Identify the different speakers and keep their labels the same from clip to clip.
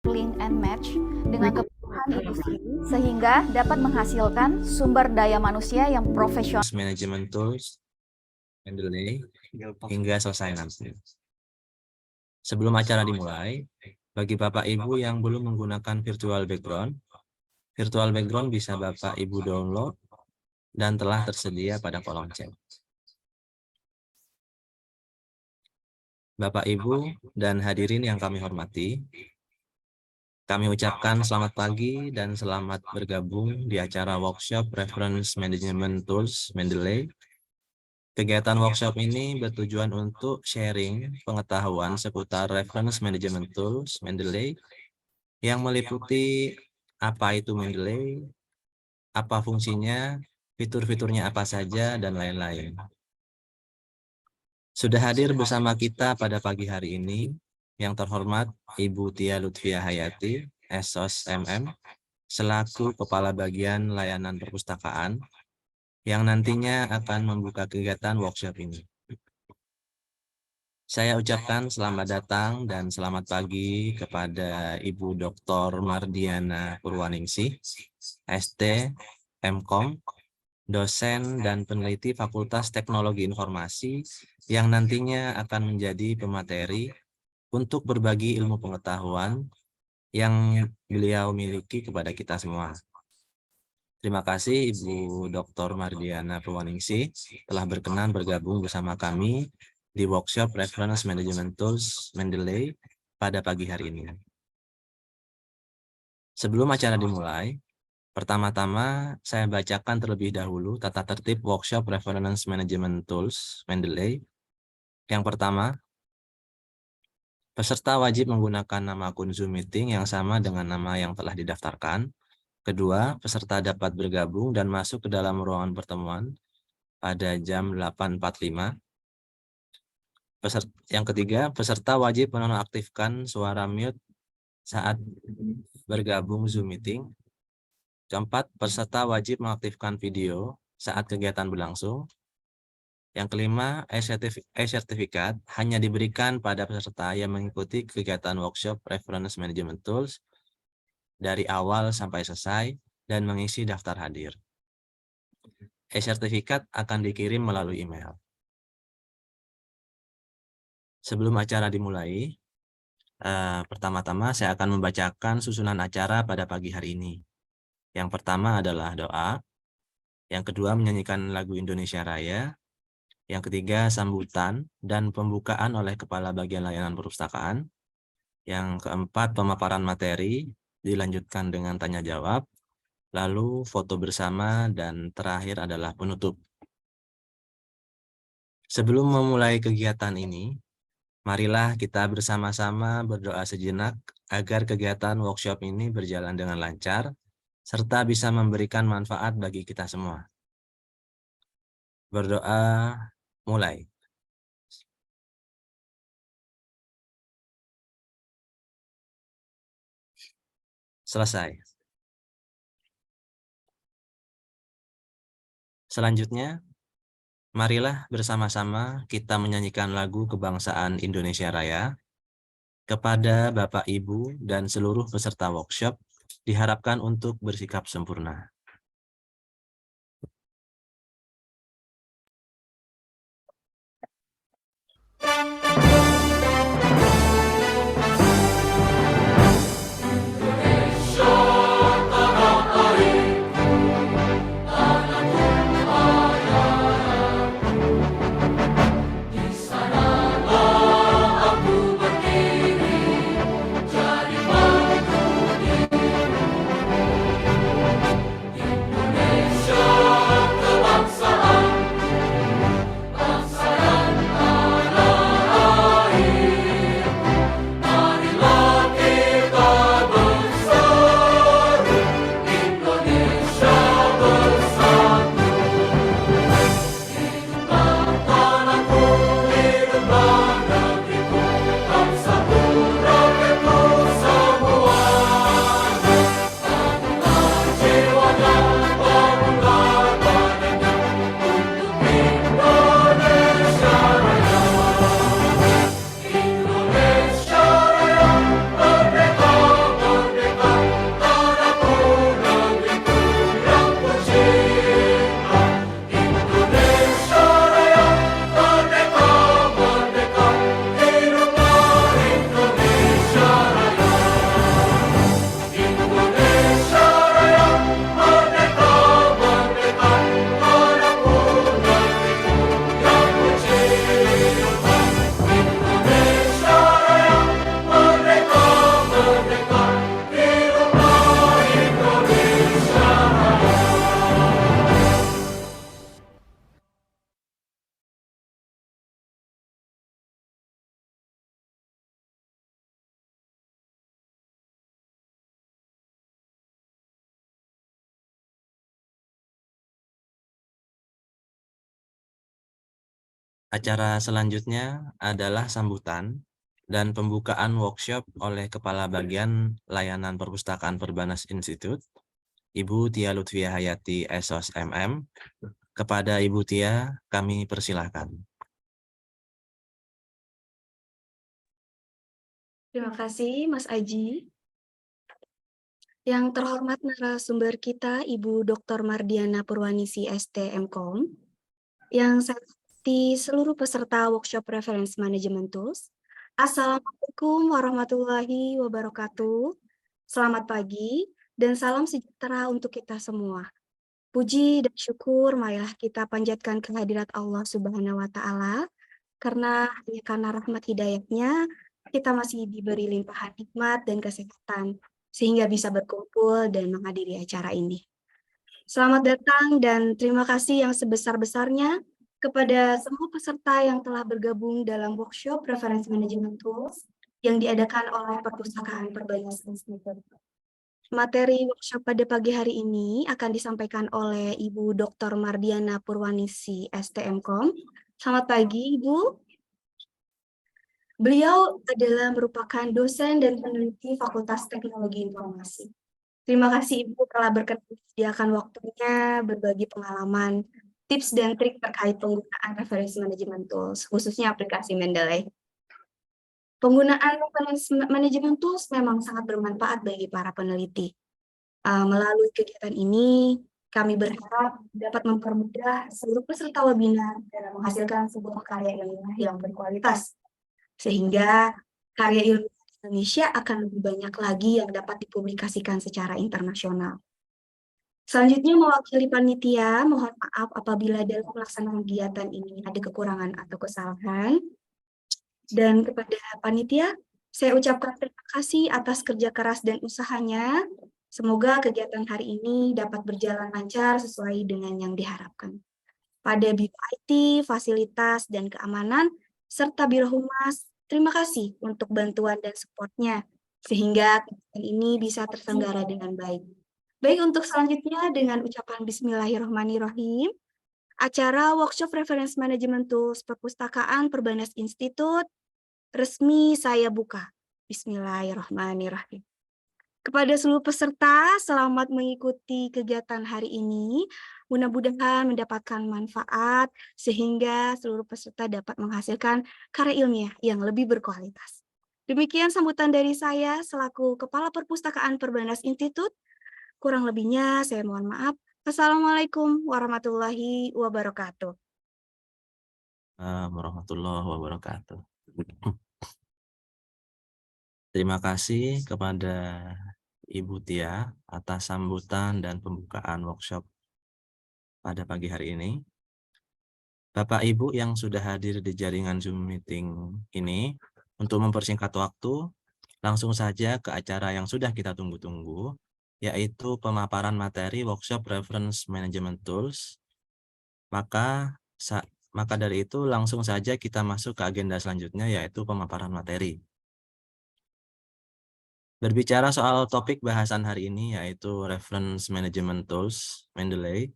Speaker 1: link and match dengan kebutuhan industri sehingga dapat menghasilkan sumber daya manusia yang profesional.
Speaker 2: Management tools and delay hingga selesai nanti. Sebelum acara dimulai, bagi Bapak Ibu yang belum menggunakan virtual background bisa Bapak Ibu download dan telah tersedia pada kolom chat. Bapak Ibu dan hadirin yang kami hormati, kami ucapkan selamat pagi dan selamat bergabung di acara workshop Reference Management Tools Mendeley. Kegiatan workshop ini bertujuan untuk sharing pengetahuan seputar Reference Management Tools Mendeley yang meliputi apa itu Mendeley, apa fungsinya, fitur-fiturnya apa saja, dan lain-lain. Sudah hadir bersama kita pada pagi hari ini yang terhormat Ibu Tia Lutfia Hayati, SOS MM, selaku Kepala Bagian Layanan Perpustakaan, yang nantinya akan membuka kegiatan workshop ini. Saya ucapkan selamat datang dan selamat pagi kepada Ibu Dr. Mardiana Purwaningsih, ST, MKom, dosen dan peneliti Fakultas Teknologi Informasi yang nantinya akan menjadi pemateri untuk berbagi ilmu pengetahuan yang beliau miliki kepada kita semua. Terima kasih Ibu Dr. Mardiana Purwaningsih telah berkenan bergabung bersama kami di workshop Reference Management Tools Mendeley pada pagi hari ini. Sebelum acara dimulai, pertama-tama saya bacakan terlebih dahulu tata tertib workshop Reference Management Tools Mendeley. Yang pertama, peserta wajib menggunakan nama akun Zoom Meeting yang sama dengan nama yang telah didaftarkan. Kedua, peserta dapat bergabung dan masuk ke dalam ruangan pertemuan pada jam 8.45. Yang ketiga, peserta wajib menonaktifkan suara mute saat bergabung Zoom Meeting. Keempat, peserta wajib mengaktifkan video saat kegiatan berlangsung. Yang kelima, e-sertifikat hanya diberikan pada peserta yang mengikuti kegiatan workshop Reference Management Tools dari awal sampai selesai dan mengisi daftar hadir. E-sertifikat akan dikirim melalui email. Sebelum acara dimulai, pertama-tama saya akan membacakan susunan acara pada pagi hari ini. Yang pertama adalah doa, yang kedua menyanyikan lagu Indonesia Raya, yang ketiga sambutan dan pembukaan oleh Kepala Bagian Layanan Perpustakaan, yang keempat pemaparan materi, dilanjutkan dengan tanya jawab, lalu foto bersama, dan terakhir adalah penutup. Sebelum memulai kegiatan ini, marilah kita bersama-sama berdoa sejenak agar kegiatan workshop ini berjalan dengan lancar, serta bisa memberikan manfaat bagi kita semua. Berdoa mulai. Selesai. Selanjutnya, marilah bersama-sama kita menyanyikan lagu Kebangsaan Indonesia Raya. Kepada Bapak, Ibu, dan seluruh peserta workshop, diharapkan untuk bersikap sempurna. Acara selanjutnya adalah sambutan dan pembukaan workshop oleh Kepala Bagian Layanan Perpustakaan Perbanas Institute, Ibu Tia Lutfiah Hayati SOS MM. Kepada Ibu Tia, kami persilahkan.
Speaker 3: Terima kasih, Mas Aji. Yang terhormat narasumber kita, Ibu Dr. Mardiana Purwanisi, ST MKOM, yang saya hormati seluruh peserta workshop Reference Management Tools. Assalamualaikum warahmatullahi wabarakatuh. Selamat pagi dan salam sejahtera untuk kita semua. Puji dan syukur marilah kita panjatkan kehadirat Allah Subhanahu wa Ta'ala, karena hanya karena rahmat hidayatnya kita masih diberi limpahan hikmat dan kesehatan, sehingga bisa berkumpul dan menghadiri acara ini. Selamat datang dan terima kasih yang sebesar-besarnya kepada semua peserta yang telah bergabung dalam workshop Reference Management Tools yang diadakan oleh Perpustakaan Perbanas Institute. Materi workshop pada pagi hari ini akan disampaikan oleh Ibu Dr. Mardiana Purwanisi, STMKOM. Selamat pagi, Ibu. Beliau adalah merupakan dosen dan peneliti Fakultas Teknologi Informasi. Terima kasih Ibu telah berkenan menyediakan waktunya berbagi pengalaman, tips dan trik terkait penggunaan reference management tools, khususnya aplikasi Mendeley. Penggunaan reference management tools memang sangat bermanfaat bagi para peneliti. Melalui kegiatan ini, kami berharap dapat mempermudah seluruh peserta webinar dalam menghasilkan sebuah karya ilmiah yang berkualitas, sehingga karya ilmiah Indonesia akan lebih banyak lagi yang dapat dipublikasikan secara internasional. Selanjutnya, mewakili panitia, mohon maaf apabila dalam pelaksanaan kegiatan ini ada kekurangan atau kesalahan. Dan kepada panitia, saya ucapkan terima kasih atas kerja keras dan usahanya. Semoga kegiatan hari ini dapat berjalan lancar sesuai dengan yang diharapkan. Pada Biro IT, fasilitas, dan keamanan, serta Biro Humas, terima kasih untuk bantuan dan support-nya, sehingga kegiatan ini bisa terselenggara dengan baik. Baik, untuk selanjutnya dengan ucapan Bismillahirrahmanirrahim, acara Workshop Reference Management Tools Perpustakaan Perbanas Institute resmi saya buka. Bismillahirrahmanirrahim. Kepada seluruh peserta, selamat mengikuti kegiatan hari ini. Mudah-mudahan mendapatkan manfaat sehingga seluruh peserta dapat menghasilkan karya ilmiah yang lebih berkualitas. Demikian sambutan dari saya selaku Kepala Perpustakaan Perbanas Institute. Kurang lebihnya saya mohon maaf. Assalamualaikum warahmatullahi wabarakatuh.
Speaker 2: Warahmatullahi wabarakatuh. Terima kasih kepada Ibu Tia atas sambutan dan pembukaan workshop pada pagi hari ini. Bapak Ibu yang sudah hadir di jaringan Zoom meeting ini, untuk mempersingkat waktu, langsung saja ke acara yang sudah kita tunggu-tunggu, yaitu pemaparan materi workshop Reference Management Tools. Maka dari itu langsung saja kita masuk ke agenda selanjutnya, yaitu pemaparan materi. Berbicara soal topik bahasan hari ini, yaitu Reference Management Tools, Mendeley,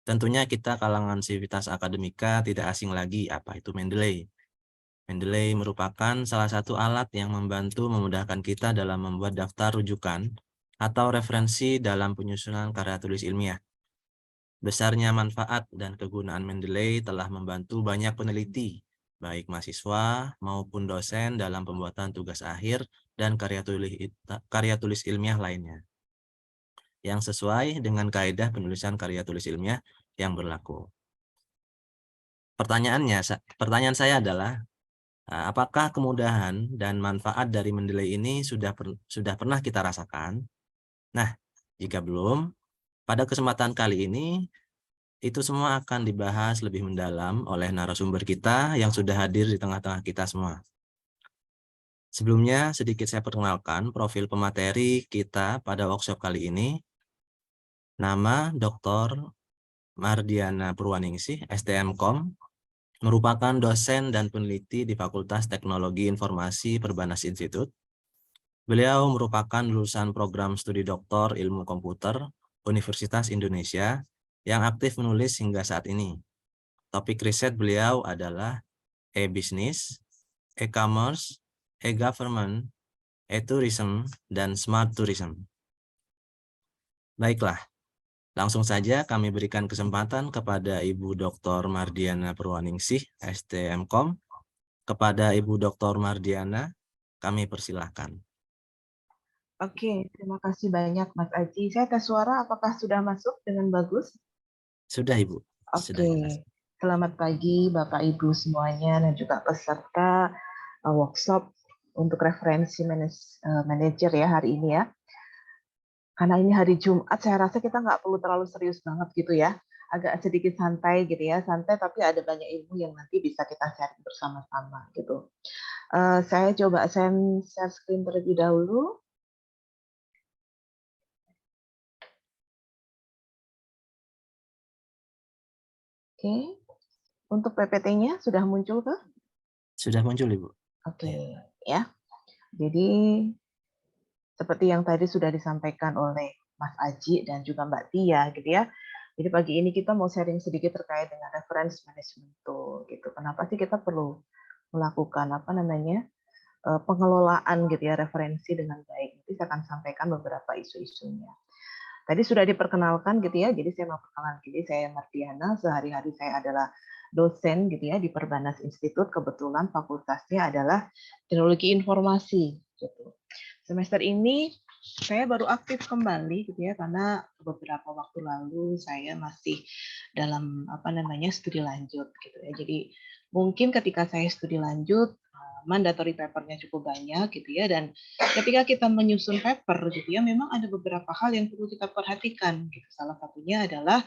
Speaker 2: tentunya kita kalangan sivitas akademika tidak asing lagi apa itu Mendeley. Mendeley merupakan salah satu alat yang membantu memudahkan kita dalam membuat daftar rujukan atau referensi dalam penyusunan karya tulis ilmiah. Besarnya manfaat dan kegunaan Mendeley telah membantu banyak peneliti, baik mahasiswa maupun dosen dalam pembuatan tugas akhir dan karya tulis ilmiah lainnya, yang sesuai dengan kaidah penulisan karya tulis ilmiah yang berlaku. Pertanyaan saya adalah, apakah kemudahan dan manfaat dari Mendeley ini sudah pernah kita rasakan? Nah, jika belum, pada kesempatan kali ini, itu semua akan dibahas lebih mendalam oleh narasumber kita yang sudah hadir di tengah-tengah kita semua. Sebelumnya, sedikit saya perkenalkan profil pemateri kita pada workshop kali ini. Nama Dr. Mardiana Purwaningsih, STMKOM, merupakan dosen dan peneliti di Fakultas Teknologi Informasi Perbanas Institute. Beliau merupakan lulusan program studi doktor ilmu komputer Universitas Indonesia yang aktif menulis hingga saat ini. Topik riset beliau adalah e-business, e-commerce, e-government, e-tourism, dan smart tourism. Baiklah, langsung saja kami berikan kesempatan kepada Ibu Dr. Mardiana Purwaningsih, STMkom. Kepada Ibu Dr. Mardiana, kami persilahkan.
Speaker 4: Oke, terima kasih banyak Mas Aji. Saya tes suara, apakah sudah masuk dengan bagus?
Speaker 2: Sudah, Ibu. Sudah.
Speaker 4: Oke, selamat pagi Bapak Ibu semuanya dan juga peserta workshop untuk referensi manajer ya hari ini ya. Karena ini hari Jumat, saya rasa kita nggak perlu terlalu serius banget gitu ya. Agak sedikit santai gitu ya, santai tapi ada banyak ilmu yang nanti bisa kita share bersama-sama gitu. Saya coba share screen terlebih dahulu. Oke, untuk PPT-nya sudah muncul kah?
Speaker 2: Sudah muncul, Ibu.
Speaker 4: Oke, ya. Jadi seperti yang tadi sudah disampaikan oleh Mas Aji dan juga Mbak Tia gitu ya. Jadi pagi ini kita mau sharing sedikit terkait dengan reference management tool gitu. Kenapa sih kita perlu melakukan pengelolaan gitu ya referensi dengan baik. Nanti saya akan sampaikan beberapa isu-isunya. Tadi sudah diperkenalkan gitu ya, jadi saya mau perkenalan diri, saya Mardiana, sehari-hari saya adalah dosen gitu ya di Perbanas Institut, kebetulan fakultasnya adalah Teknologi Informasi gitu. Semester ini saya baru aktif kembali gitu ya, karena beberapa waktu lalu saya masih dalam studi lanjut gitu ya. Jadi mungkin ketika saya studi lanjut mandatory papernya cukup banyak gitu ya, dan ketika kita menyusun paper gitu ya, memang ada beberapa hal yang perlu kita perhatikan gitu. Salah satunya adalah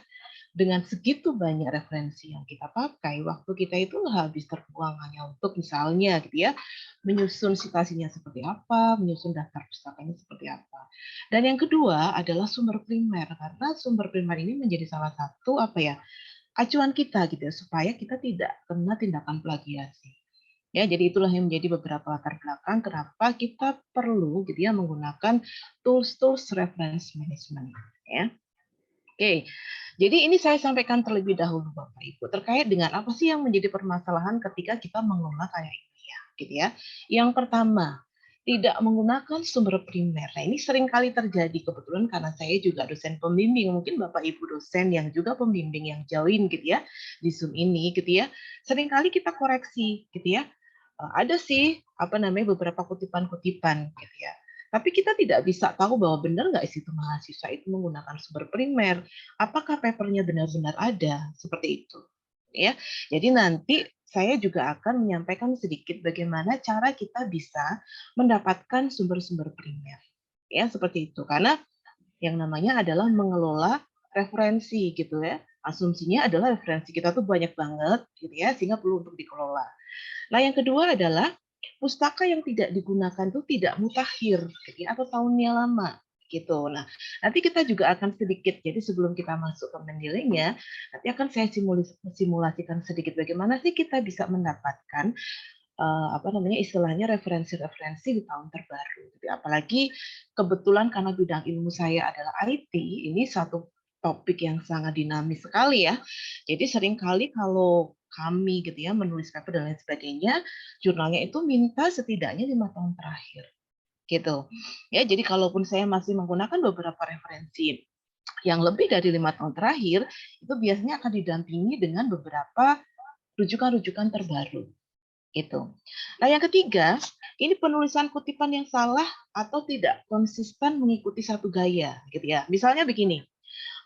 Speaker 4: dengan segitu banyak referensi yang kita pakai, waktu kita itu habis terbuang hanya untuk misalnya gitu ya, menyusun citasinya seperti apa, menyusun daftar pustakanya seperti apa. Dan yang kedua adalah sumber primer, karena sumber primer ini menjadi salah satu acuan kita gitu ya, supaya kita tidak kena tindakan plagiasi. Ya, jadi itulah yang menjadi beberapa latar belakang kenapa kita perlu gitu ya menggunakan tools reference management ya. Oke. Jadi ini saya sampaikan terlebih dahulu Bapak Ibu terkait dengan apa sih yang menjadi permasalahan ketika kita mengelola kayak ini ya, gitu ya. Yang pertama, tidak menggunakan sumber primer. Nah, ini sering kali terjadi kebetulan karena saya juga dosen pembimbing. Mungkin Bapak Ibu dosen yang juga pembimbing yang join gitu ya di Zoom ini gitu ya. Sering kali kita koreksi gitu ya. Ada sih beberapa kutipan-kutipan gitu ya. Tapi kita tidak bisa tahu bahwa benar nggak situ mahasiswa itu menggunakan sumber primer. Apakah papernya benar-benar ada seperti itu? Ya, jadi nanti saya juga akan menyampaikan sedikit bagaimana cara kita bisa mendapatkan sumber-sumber primer. Ya, seperti itu. Karena yang namanya adalah mengelola referensi gitu ya. Asumsinya adalah referensi kita tuh banyak banget gitu ya, sehingga perlu untuk dikelola. Nah, yang kedua adalah pustaka yang tidak digunakan itu tidak mutakhir gitu ya, atau tahunnya lama gitu. Nah, nanti kita juga akan sedikit, jadi sebelum kita masuk ke mendilainya, nanti akan saya simulasikan sedikit bagaimana sih kita bisa mendapatkan istilahnya referensi-referensi di tahun terbaru. Jadi, apalagi kebetulan karena bidang ilmu saya adalah IT, ini satu topik yang sangat dinamis sekali ya. Jadi seringkali kalau kami gitu ya menulis paper dan lain sebagainya, jurnalnya itu minta setidaknya 5 tahun terakhir gitu. Ya, jadi kalaupun saya masih menggunakan beberapa referensi yang lebih dari 5 tahun terakhir, itu biasanya akan didampingi dengan beberapa rujukan-rujukan terbaru gitu. Nah, yang ketiga, ini penulisan kutipan yang salah atau tidak konsisten mengikuti satu gaya gitu ya. Misalnya begini.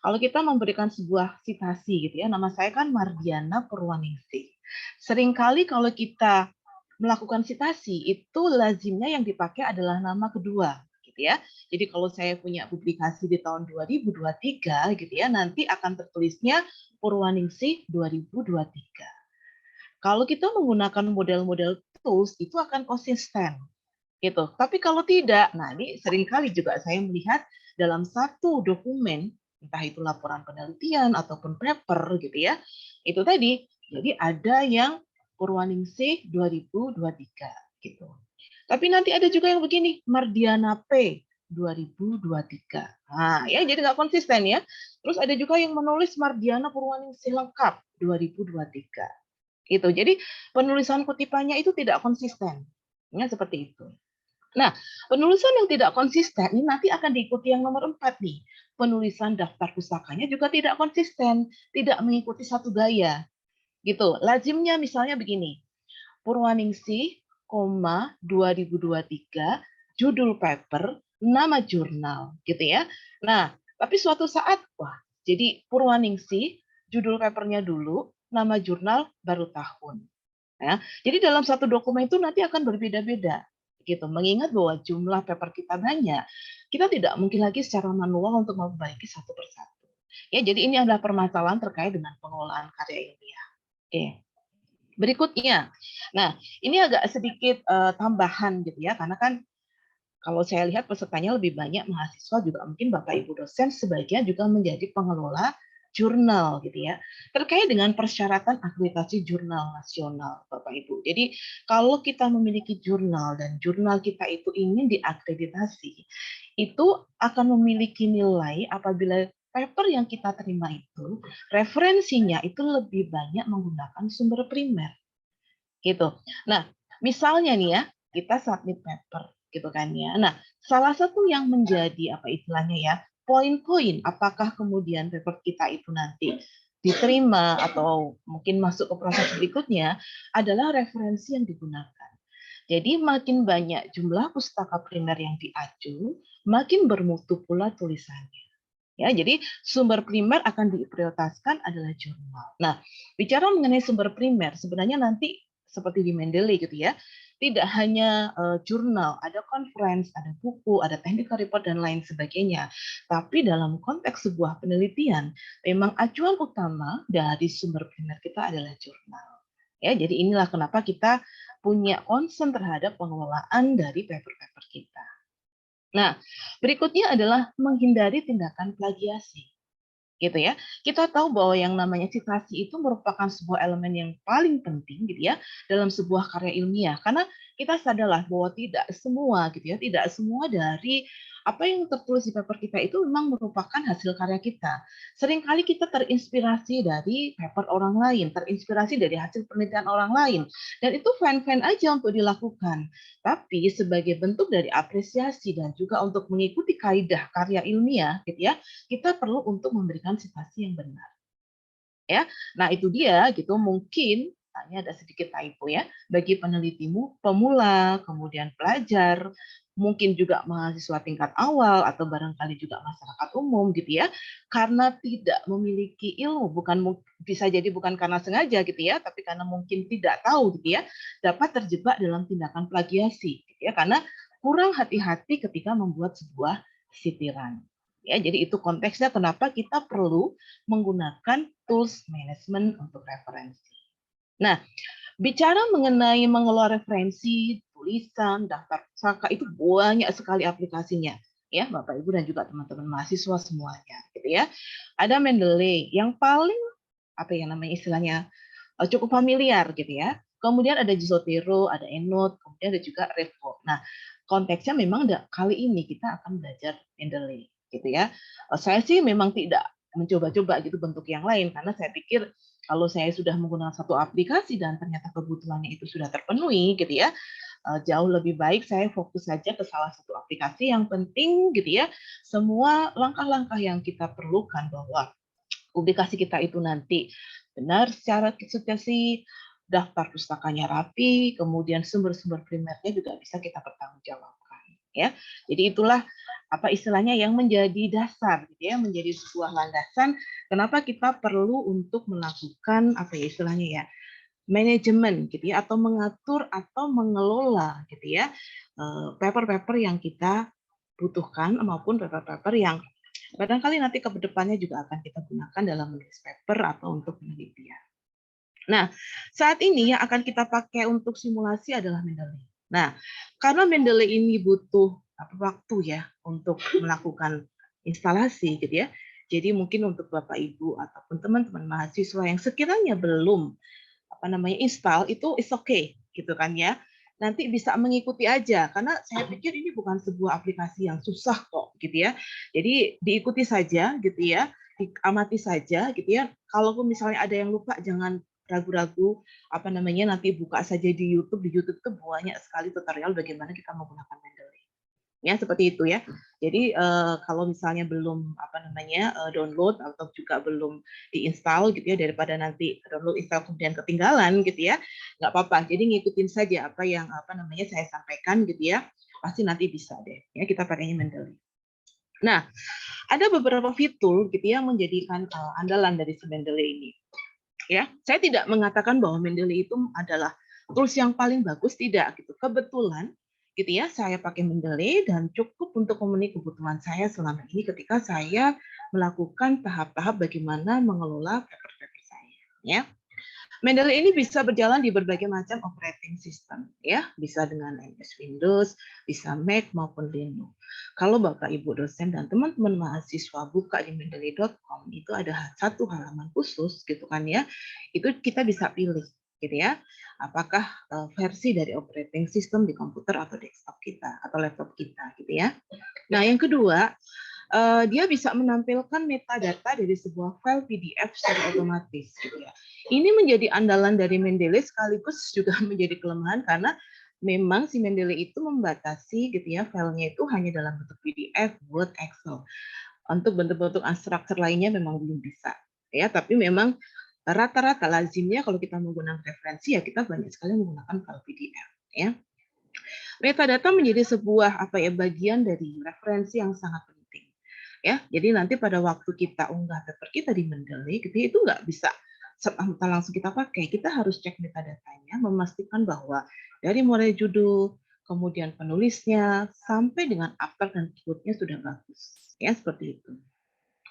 Speaker 4: Kalau kita memberikan sebuah citasi gitu ya, nama saya kan Mardiana Purwaningsih. Seringkali kalau kita melakukan citasi itu lazimnya yang dipakai adalah nama kedua gitu ya. Jadi kalau saya punya publikasi di tahun 2023 gitu ya, nanti akan tertulisnya Purwaningsih 2023. Kalau kita menggunakan model-model tools itu akan konsisten gitu. Tapi kalau tidak, nah ini seringkali juga saya melihat dalam satu dokumen, entah itu laporan penelitian ataupun paper gitu ya, itu tadi, jadi ada yang Purwaningsih 2023 gitu. Tapi nanti ada juga yang begini, Mardiana P 2023. Nah, ya jadi nggak konsisten ya. Terus ada juga yang menulis Mardiana Purwaningsih lengkap 2023. Gitu. Jadi penulisan kutipannya itu tidak konsisten. Ya, seperti itu. Nah, penulisan yang tidak konsisten ini nanti akan diikuti yang nomor 4 nih. Penulisan daftar pustakanya juga tidak konsisten, tidak mengikuti satu gaya. Gitu. Lazimnya misalnya begini. Purwaningsih, 2023, judul paper, nama jurnal, gitu ya. Nah, tapi suatu saat, wah, jadi Purwaningsih, judul papernya dulu, nama jurnal baru tahun. Ya, jadi dalam satu dokumen itu nanti akan berbeda-beda, gitu. Mengingat bahwa jumlah paper kita banyak, kita tidak mungkin lagi secara manual untuk memperbaiki satu persatu. Ya, jadi ini adalah permasalahan terkait dengan pengelolaan karya ilmiah. Oke. Berikutnya, nah ini agak sedikit tambahan gitu ya, karena kan kalau saya lihat pesertanya lebih banyak mahasiswa, juga mungkin Bapak Ibu dosen sebagian juga menjadi pengelola jurnal gitu ya, terkait dengan persyaratan akreditasi jurnal nasional Bapak Ibu. Jadi kalau kita memiliki jurnal dan jurnal kita itu ingin diakreditasi, itu akan memiliki nilai apabila paper yang kita terima itu referensinya itu lebih banyak menggunakan sumber primer gitu. Nah, misalnya nih ya, kita submit paper gitu kan ya. Nah, salah satu yang menjadi apa istilahnya ya, poin-poin apakah kemudian paper kita itu nanti diterima atau mungkin masuk ke proses berikutnya adalah referensi yang digunakan. Jadi makin banyak jumlah pustaka primer yang diaju, makin bermutu pula tulisannya. Ya, jadi sumber primer akan diprioritaskan adalah jurnal. Nah, bicara mengenai sumber primer, sebenarnya nanti seperti di Mendeley gitu ya, tidak hanya jurnal, ada conference, ada buku, ada technical report dan lain sebagainya. Tapi dalam konteks sebuah penelitian, memang acuan utama dari sumber primer kita adalah jurnal. Ya, jadi inilah kenapa kita punya concern terhadap pengelolaan dari paper-paper kita. Nah, berikutnya adalah menghindari tindakan plagiasi. Gitu ya. Kita tahu bahwa yang namanya citasi itu merupakan sebuah elemen yang paling penting gitu ya dalam sebuah karya ilmiah, karena kita sadarlah bahwa tidak semua gitu ya, tidak semua dari apa yang tertulis di paper kita itu memang merupakan hasil karya kita. Seringkali kita terinspirasi dari paper orang lain, terinspirasi dari hasil penelitian orang lain, dan itu fine-fine aja untuk dilakukan. Tapi sebagai bentuk dari apresiasi dan juga untuk mengikuti kaidah karya ilmiah gitu ya, kita perlu untuk memberikan citasi yang benar. Ya, nah itu dia gitu, mungkin tanya ada sedikit typo ya bagi penelitimu pemula, kemudian pelajar, mungkin juga mahasiswa tingkat awal atau barangkali juga masyarakat umum gitu ya, karena tidak memiliki ilmu, bisa jadi bukan karena sengaja gitu ya, tapi karena mungkin tidak tahu gitu ya, dapat terjebak dalam tindakan plagiasi gitu ya, karena kurang hati-hati ketika membuat sebuah sitiran. Ya, jadi itu konteksnya kenapa kita perlu menggunakan tools management untuk referensi. Nah, bicara mengenai mengelola referensi, tulisan, daftar pustaka itu banyak sekali aplikasinya, ya Bapak Ibu dan juga teman-teman mahasiswa semuanya, gitu ya. Ada Mendeley yang paling apa ya namanya istilahnya cukup familiar, gitu ya. Kemudian ada Zotero, ada EndNote, kemudian ada juga Revo. Nah, konteksnya memang kali ini kita akan belajar Mendeley, gitu ya. Saya sih memang tidak mencoba-coba gitu bentuk yang lain karena saya pikir kalau saya sudah menggunakan satu aplikasi dan ternyata kebutuhannya itu sudah terpenuhi gitu ya, jauh lebih baik saya fokus saja ke salah satu aplikasi yang penting gitu ya. Semua langkah-langkah yang kita perlukan bahwa publikasi kita itu nanti benar secara substansi, daftar pustakanya rapi, kemudian sumber-sumber primernya juga bisa kita pertanggungjawabkan ya. Jadi itulah apa istilahnya yang menjadi dasar gitu ya, menjadi sebuah landasan kenapa kita perlu untuk melakukan apa ya istilahnya ya, manajemen gitu ya, atau mengatur atau mengelola gitu ya paper-paper yang kita butuhkan maupun paper-paper yang barangkali nanti ke depannya juga akan kita gunakan dalam menulis paper atau untuk penelitian. Nah, saat ini yang akan kita pakai untuk simulasi adalah Mendeley. Nah, karena Mendeley ini butuh waktu ya untuk melakukan instalasi gitu ya. Jadi mungkin untuk Bapak Ibu ataupun teman-teman mahasiswa yang sekiranya belum install itu is okay gitu kan ya. Nanti bisa mengikuti aja karena saya pikir ini bukan sebuah aplikasi yang susah kok gitu ya. Jadi diikuti saja gitu ya, diamati saja gitu ya. Kalaupun misalnya ada yang lupa jangan ragu-ragu nanti buka saja di YouTube itu banyak sekali tutorial bagaimana kita menggunakan Mendeley. Ya, seperti itu ya. Jadi kalau misalnya belum download atau juga belum diinstal gitu ya, daripada nanti download install kemudian ketinggalan gitu ya, nggak apa-apa. Jadi ngikutin saja apa yang saya sampaikan gitu ya, pasti nanti bisa deh ya, kita pakainya Mendeley. Nah, ada beberapa fitur gitu yang menjadikan andalan dari si Mendeley ini. Ya, saya tidak mengatakan bahwa Mendeley itu adalah tools yang paling bagus, tidak gitu. Kebetulan gitu ya, saya pakai Mendeley dan cukup untuk memenuhi kebutuhan saya selama ini ketika saya melakukan tahap-tahap bagaimana mengelola paper-paper saya ya. Mendeley ini bisa berjalan di berbagai macam operating system ya, bisa dengan MS Windows, bisa Mac maupun Linux. Kalau Bapak Ibu dosen dan teman-teman mahasiswa buka di mendeley.com, itu ada satu halaman khusus gitu kan ya. Itu kita bisa pilih gitu ya. Apakah versi dari operating system di komputer atau desktop kita atau laptop kita gitu ya. Nah, yang kedua, dia bisa menampilkan metadata dari sebuah file PDF secara otomatis gitu ya. Ini menjadi andalan dari Mendeley sekaligus juga menjadi kelemahan karena memang si Mendeley itu membatasi gitu ya, filenya itu hanya dalam bentuk PDF, Word, Excel. Untuk bentuk-bentuk unstructured lainnya memang belum bisa ya, tapi memang rata-rata lazimnya kalau kita menggunakan referensi ya kita banyak sekali menggunakan file PDF ya. Metadata menjadi sebuah bagian dari referensi yang sangat penting ya. Jadi nanti pada waktu kita unggah paper kita di Mendeley gitu itu nggak bisa langsung kita pakai. Kita harus cek metadatanya, memastikan bahwa dari mulai judul, kemudian penulisnya sampai dengan after dan keywordnya sudah bagus ya, seperti itu.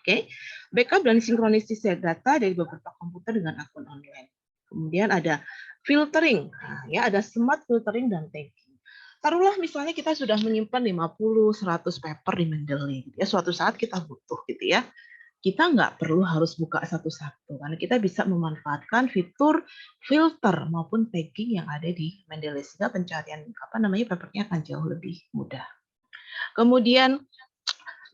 Speaker 4: Oke, backup dan sinkronisasi data dari beberapa komputer dengan akun online. Kemudian ada filtering, ya ada smart filtering dan tagging. Taruhlah misalnya kita sudah menyimpan 50-100 paper di Mendeley, ya suatu saat kita butuh gitu ya. Kita nggak perlu harus buka satu-satu karena kita bisa memanfaatkan fitur filter maupun tagging yang ada di Mendeley sehingga pencarian papernya akan jauh lebih mudah. Kemudian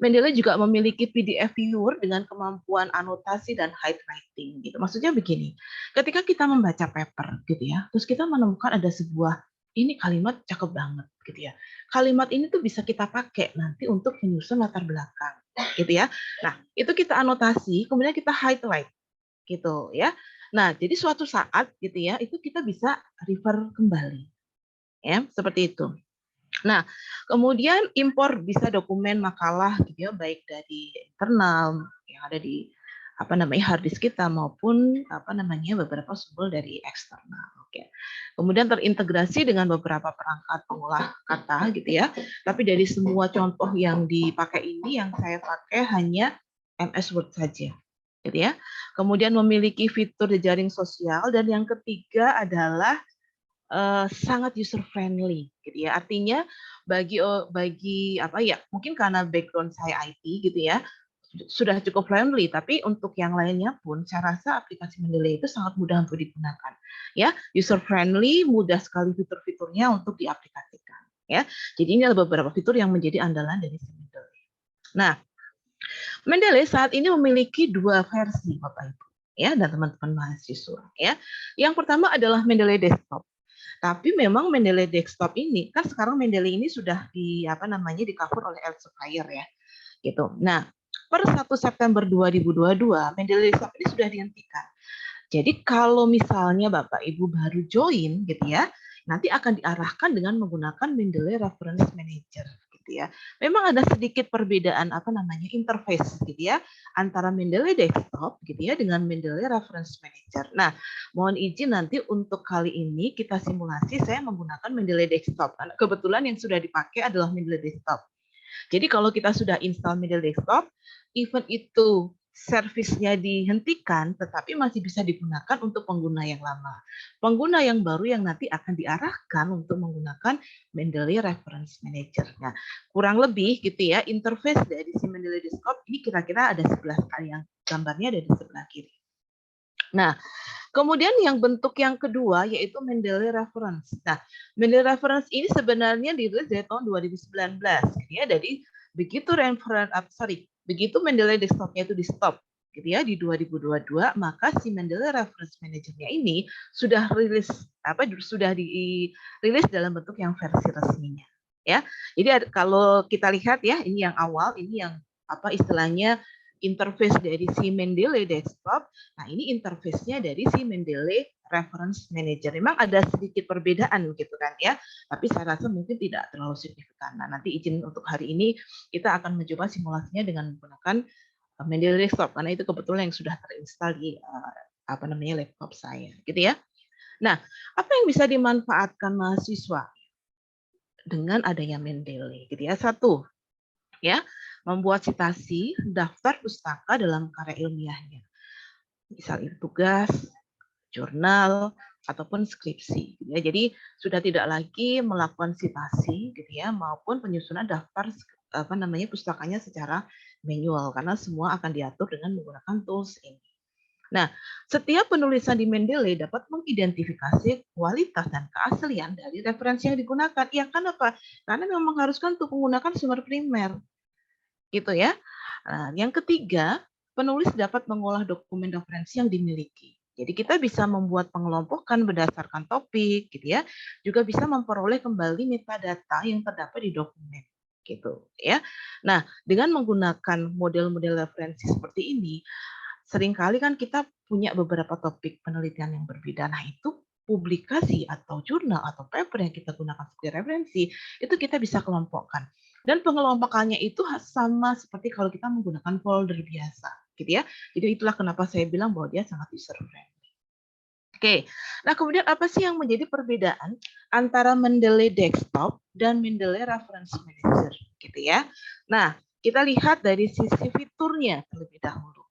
Speaker 4: Mendeley juga memiliki PDF viewer dengan kemampuan anotasi dan highlighting gitu. Maksudnya begini, ketika kita membaca paper gitu ya, terus kita menemukan ada sebuah ini kalimat cakep banget gitu ya. Kalimat ini tuh bisa kita pakai nanti untuk menyusun latar belakang gitu ya. Nah, itu kita anotasi, kemudian kita highlight gitu ya. Nah, jadi suatu saat gitu ya, itu kita bisa refer kembali. Ya, seperti itu. Nah, kemudian impor bisa dokumen makalah gitu ya, baik dari internal yang ada di hard disk kita maupun beberapa sumber dari eksternal. Oke. Kemudian terintegrasi dengan beberapa perangkat pengolah kata gitu ya. Tapi dari semua contoh yang dipakai ini yang saya pakai hanya MS Word saja. Gitu ya. Kemudian memiliki fitur jejaring sosial dan yang ketiga adalah sangat user friendly gitu ya. Artinya bagi mungkin karena background saya IT gitu ya, sudah cukup friendly, tapi untuk yang lainnya pun saya rasa aplikasi Mendeley itu sangat mudah untuk digunakan. Ya, user friendly, mudah sekali fitur-fiturnya untuk diaplikasikan ya. Jadi ini adalah beberapa fitur yang menjadi andalan dari Mendeley. Nah, Mendeley saat ini memiliki 2 versi Bapak Ibu ya dan teman-teman mahasiswa ya. Yang pertama adalah Mendeley Desktop. Tapi memang Mendeley Desktop ini kan sekarang Mendeley ini sudah di di cover oleh Elsevier ya. Gitu. Nah, per 1 September 2022 Mendeley Desktop ini sudah dihentikan. Jadi kalau misalnya Bapak Ibu baru join gitu ya, nanti akan diarahkan dengan menggunakan Mendeley Reference Manager gitu ya. Memang ada sedikit perbedaan interface gitu ya antara Mendeley Desktop gitu ya dengan Mendeley Reference Manager. Nah, mohon izin nanti untuk kali ini kita simulasi saya menggunakan Mendeley Desktop. Karena kebetulan yang sudah dipakai adalah Mendeley Desktop. Jadi kalau kita sudah install Mendeley Desktop, even itu servisnya dihentikan, tetapi masih bisa digunakan untuk pengguna yang lama. Pengguna yang baru yang nanti akan diarahkan untuk menggunakan Mendeley Reference Manager. Nah, kurang lebih gitu ya, interface dari si Mendeley Desktop ini kira-kira ada 11 kali yang gambarnya ada di sebelah kiri. Nah, kemudian yang bentuk yang kedua yaitu Mendeley Reference. Nah, Mendeley Reference ini sebenarnya dirilis dari tahun 2019. Ya, jadi begitu Mendeley Desktopnya itu di stop gitu ya di 2022, maka si Mendeley Reference Manager-nya ini sudah sudah dirilis dalam bentuk yang versi resminya ya. Jadi kalau kita lihat ya, ini yang awal, ini yang istilahnya interface dari si Mendeley Desktop. Nah, ini interface-nya dari si Mendeley Reference Manager. Memang ada sedikit perbedaan gitu kan ya, tapi saya rasa mungkin tidak terlalu signifikan. Nah, nanti izin untuk hari ini kita akan mencoba simulasinya dengan menggunakan Mendeley Desktop karena itu kebetulan yang sudah terinstal di laptop saya, gitu ya. Nah, apa yang bisa dimanfaatkan mahasiswa dengan adanya Mendeley, gitu ya? Satu, ya, membuat citasi daftar pustaka dalam karya ilmiahnya, misalnya tugas, jurnal, ataupun skripsi. Gitu ya. Jadi sudah tidak lagi melakukan citasi, gitu ya, maupun penyusunan daftar pustakanya secara manual karena semua akan diatur dengan menggunakan tools ini. Nah, setiap penulisan di Mendeley dapat mengidentifikasi kualitas dan keaslian dari referensi yang digunakan. Ya, kenapa? Karena memang mengharuskan untuk menggunakan sumber primer. Gitu ya. Nah, yang ketiga, penulis dapat mengolah dokumen referensi yang dimiliki. Jadi kita bisa membuat pengelompokan berdasarkan topik, gitu ya. Juga bisa memperoleh kembali metadata yang terdapat di dokumen, gitu ya. Nah, dengan menggunakan model-model referensi seperti ini, seringkali kan kita punya beberapa topik penelitian yang berbeda. Nah, itu publikasi atau jurnal atau paper yang kita gunakan sebagai referensi, itu kita bisa kelompokkan. Dan pengelompokannya itu sama seperti kalau kita menggunakan folder biasa, gitu ya. Jadi itulah kenapa saya bilang bahwa dia sangat user friendly. Oke, nah kemudian apa sih yang menjadi perbedaan antara Mendeley Desktop dan Mendeley Reference Manager, gitu ya. Nah, kita lihat dari sisi fiturnya terlebih dahulu.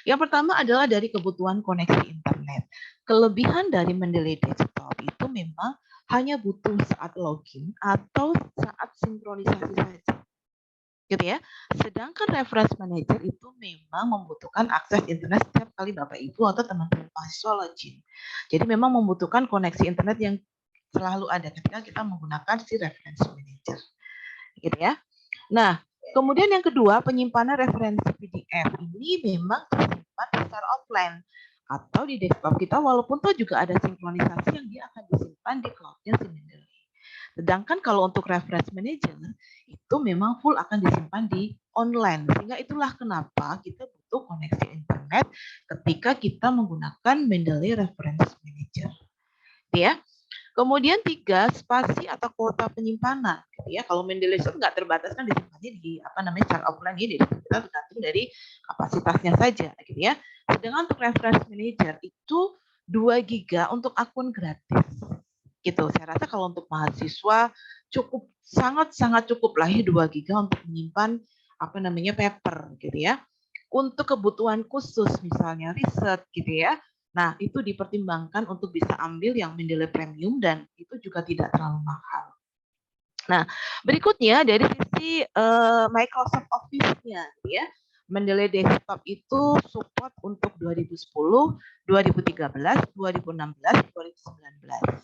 Speaker 4: Yang pertama adalah dari kebutuhan koneksi internet. Kelebihan dari Mendeley Desktop itu memang hanya butuh saat login atau saat sinkronisasi saja, gitu ya. Sedangkan Reference Manager itu memang membutuhkan akses internet setiap kali Bapak Ibu atau teman-teman mahasiswa login. Jadi memang membutuhkan koneksi internet yang selalu ada ketika kita menggunakan si Reference Manager, gitu ya. Nah, kemudian yang kedua, penyimpanan referensi PDF ini memang tersimpan secara offline atau di desktop kita, walaupun toh juga ada sinkronisasi yang dia akan disimpan di cloud-nya si Mendeley. Sedangkan kalau untuk reference manager itu memang full akan disimpan di online, sehingga itulah kenapa kita butuh koneksi internet ketika kita menggunakan Mendeley Reference Manager, ya. Kemudian 3, spasi atau kuota penyimpanan, gitu ya. Kalau Mendeley itu nggak terbatas kan disimpannya di secara offline ini, kita tergantung dari kapasitasnya saja, gitu ya. Sedangkan untuk reference manager itu 2 GB untuk akun gratis, gitu. Saya rasa kalau untuk mahasiswa cukup sangat cukup lah ya 2 GB untuk menyimpan paper, gitu ya. Untuk kebutuhan khusus misalnya riset, gitu ya. Nah, itu dipertimbangkan untuk bisa ambil yang Mendeley Premium dan itu juga tidak terlalu mahal. Nah, berikutnya dari sisi Microsoft Office-nya, ya. Mendeley Desktop itu support untuk 2010, 2013, 2016, 2019.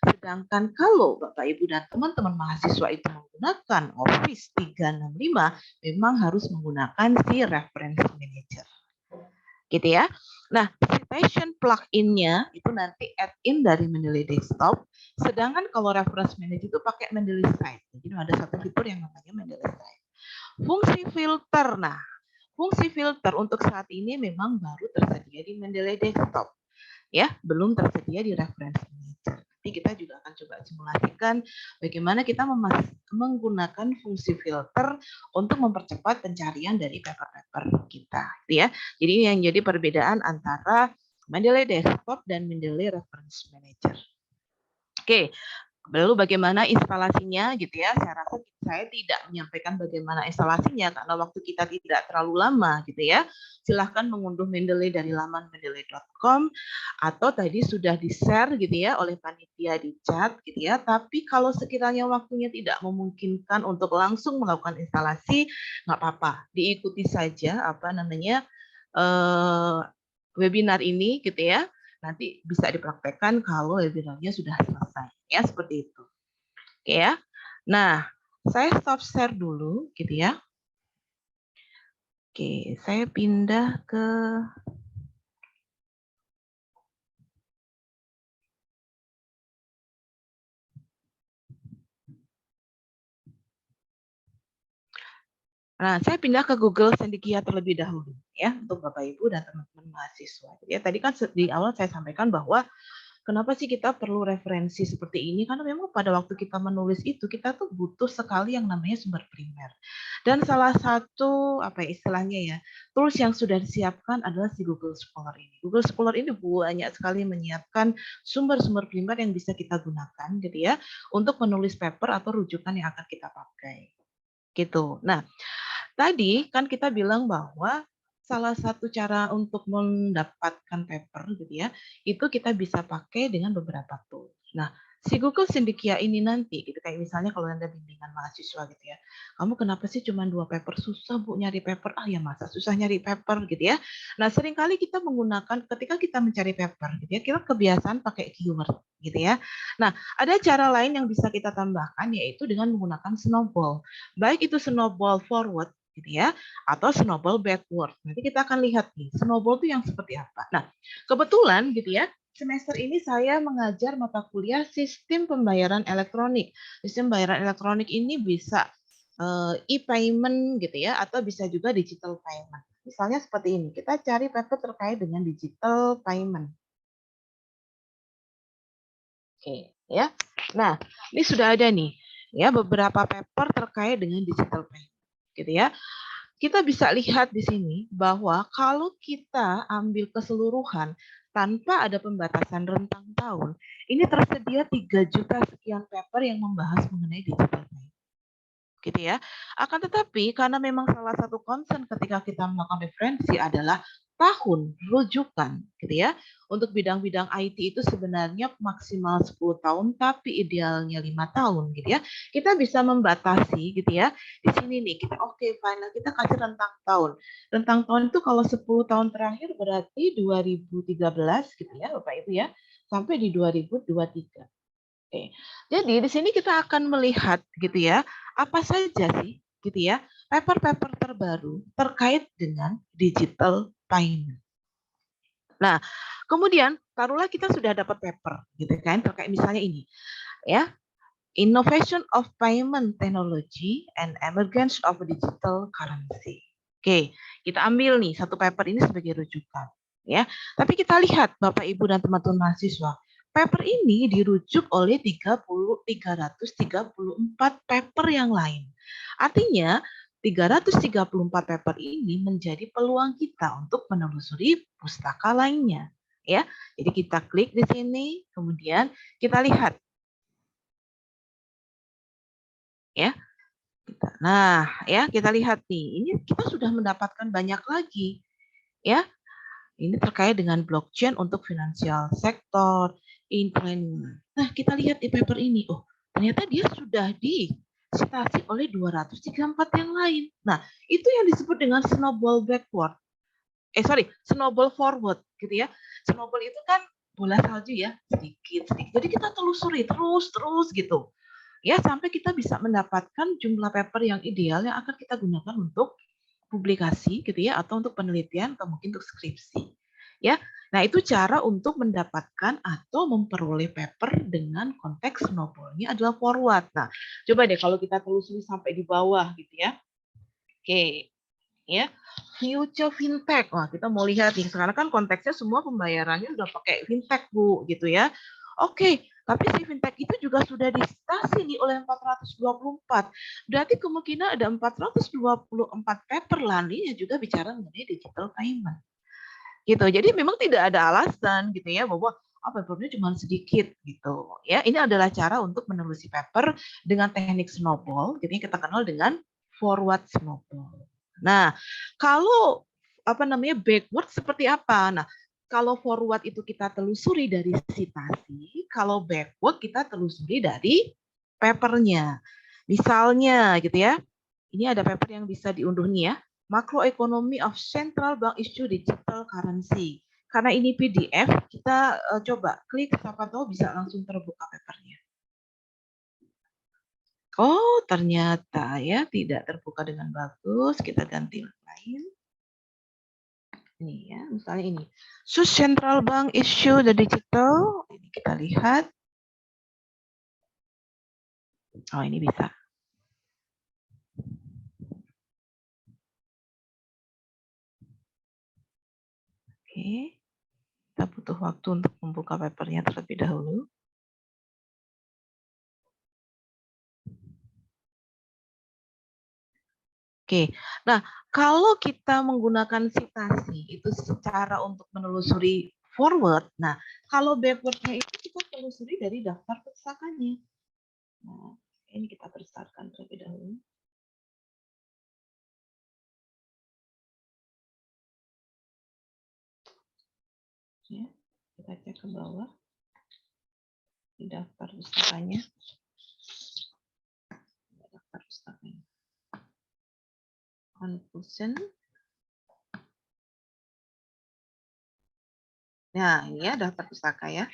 Speaker 4: Sedangkan kalau Bapak Ibu dan teman-teman mahasiswa itu menggunakan Office 365, memang harus menggunakan si Reference Manager, gitu ya. Nah, citation plugin-nya itu nanti add-in dari Mendeley Desktop. Sedangkan kalau Reference Manager itu pakai Mendeley Site. Jadi ada satu fitur yang namanya Mendeley Site. Fungsi filter. Nah, fungsi filter untuk saat ini memang baru tersedia di Mendeley Desktop. Ya, belum tersedia di Reference Manager. Nanti kita juga akan coba simulasikan bagaimana kita menggunakan fungsi filter untuk mempercepat pencarian dari paper-paper kita, gitu ya. Jadi yang jadi perbedaan antara Mendeley Desktop dan Mendeley Reference Manager. Oke. Lalu bagaimana instalasinya, gitu ya. Saya rasa saya tidak menyampaikan bagaimana instalasinya karena waktu kita tidak terlalu lama, gitu ya. Silahkan mengunduh Mendeley dari laman mendeley.com atau tadi sudah di-share, gitu ya, oleh panitia di chat, gitu ya. Tapi kalau sekiranya waktunya tidak memungkinkan untuk langsung melakukan instalasi, nggak apa-apa, diikuti saja webinar ini, gitu ya. Nanti bisa dipraktekkan kalau webinarnya sudah selesai, ya, seperti itu. Oke ya. Nah, saya stop share dulu, gitu ya. Oke, saya pindah ke saya pindah ke Google Sendikia terlebih dahulu ya untuk Bapak Ibu dan teman-teman mahasiswa. Ya, tadi kan di awal saya sampaikan bahwa kenapa sih kita perlu referensi seperti ini? Karena memang pada waktu kita menulis itu kita tuh butuh sekali yang namanya sumber primer. Dan salah satu apa ya istilahnya ya, tools yang sudah disiapkan adalah si Google Scholar ini. Google Scholar ini banyak sekali menyiapkan sumber-sumber primer yang bisa kita gunakan gitu ya untuk menulis paper atau rujukan yang akan kita pakai. Gitu. Nah, tadi kan kita bilang bahwa salah satu cara untuk mendapatkan paper gitu ya, itu kita bisa pakai dengan beberapa tools. Nah, si Google Sendikia ini nanti, gitu kayak misalnya kalau Anda bimbingan mahasiswa gitu ya, kamu kenapa sih cuma 2 paper susah Bu nyari paper? Ah ya masa susah nyari paper gitu ya. Nah, seringkali kita menggunakan ketika kita mencari paper gitu ya, kita kebiasaan pakai keyword gitu ya. Nah, ada cara lain yang bisa kita tambahkan yaitu dengan menggunakan snowball. Baik itu snowball forward gitu ya, atau snowball backward. Nanti kita akan lihat nih, snowball itu yang seperti apa. Nah, kebetulan gitu ya, semester ini saya mengajar mata kuliah sistem pembayaran elektronik. Sistem pembayaran elektronik ini bisa e-payment gitu ya, atau bisa juga digital payment. Misalnya seperti ini, kita cari paper terkait dengan digital payment. Oke, ya. Nah, ini sudah ada nih, ya beberapa paper terkait dengan digital payment, gitu ya. Kita bisa lihat di sini bahwa kalau kita ambil keseluruhan tanpa ada pembatasan rentang tahun, ini tersedia 3 juta sekian paper yang membahas mengenai digital payment. Gitu ya. Akan tetapi karena memang salah satu concern ketika kita melakukan referensi adalah tahun rujukan gitu ya. Untuk bidang-bidang IT itu sebenarnya maksimal 10 tahun tapi idealnya 5 tahun gitu ya. Kita bisa membatasi gitu ya. Di sini nih kita final kita kasih rentang tahun. Rentang tahun itu kalau 10 tahun terakhir berarti 2013 gitu ya Bapak Ibu ya sampai di 2023. Oke. Jadi di sini kita akan melihat gitu ya, apa saja sih gitu ya, paper-paper terbaru terkait dengan digital payment. Nah, kemudian taruhlah kita sudah dapat paper gitu kan, terkait misalnya ini ya, Innovation of Payment Technology and Emergence of Digital Currency. Oke, kita ambil nih satu paper ini sebagai rujukan ya. Tapi kita lihat Bapak Ibu dan teman-teman mahasiswa, paper ini dirujuk oleh 334 paper yang lain. Artinya 334 paper ini menjadi peluang kita untuk menelusuri pustaka lainnya ya. Jadi kita klik di sini, kemudian kita lihat ya. Nah, ya kita lihat nih, ini kita sudah mendapatkan banyak lagi ya. Ini terkait dengan blockchain untuk financial sektor, implement. Nah, kita lihat di paper ini, oh, ternyata dia sudah disitasi oleh 234 yang lain. Nah, itu yang disebut dengan snowball backward. Snowball forward gitu ya. Snowball itu kan bola salju ya, sedikit. Jadi kita telusuri terus gitu. Ya, sampai kita bisa mendapatkan jumlah paper yang ideal yang akan kita gunakan untuk publikasi gitu ya, atau untuk penelitian atau mungkin untuk skripsi. Ya. Nah, itu cara untuk mendapatkan atau memperoleh paper dengan konteks snowball-nya adalah forward. Nah, coba deh kalau kita telusuri sampai di bawah gitu ya. Oke. Ya. Future fintech. Wah, kita mau lihat nih, sekarang kan konteksnya semua pembayarannya udah pakai fintech, Bu, gitu ya. Oke, tapi si fintech itu juga sudah disitasi nih oleh 424. Berarti kemungkinan ada 424 paper lain yang juga bicara mengenai digital payment. Gitu. Jadi memang tidak ada alasan gitu ya bahwa papernya cuma sedikit gitu. Ya, ini adalah cara untuk menelusuri paper dengan teknik snowball, jadi kita kenal dengan forward snowball. Nah, kalau backward seperti apa? Nah, kalau forward itu kita telusuri dari citasi, kalau backward kita telusuri dari papernya. Misalnya gitu ya, ini ada paper yang bisa diunduh nih ya, Macroeconomy of Central Bank Issue Digital Currency. Karena ini PDF, kita coba klik, siapa tahu bisa langsung terbuka papernya. Oh, ternyata ya tidak terbuka dengan bagus. Kita ganti lain. Ini ya, misalnya ini. Swiss Central Bank issue the digital. Ini kita lihat. Oh, ini bisa. Oke. Kita butuh waktu untuk membuka papernya terlebih dahulu. Oke, nah kalau kita menggunakan citasi itu secara untuk menelusuri forward, nah kalau backwardnya itu kita telusuri dari daftar pustakanya. Nah, ini kita besarkan terlebih dahulu. Ya, kita cek ke bawah di daftar pustakanya. Daftar pustakanya. Conclusion. Nah, ini ya daftar pustaka ya.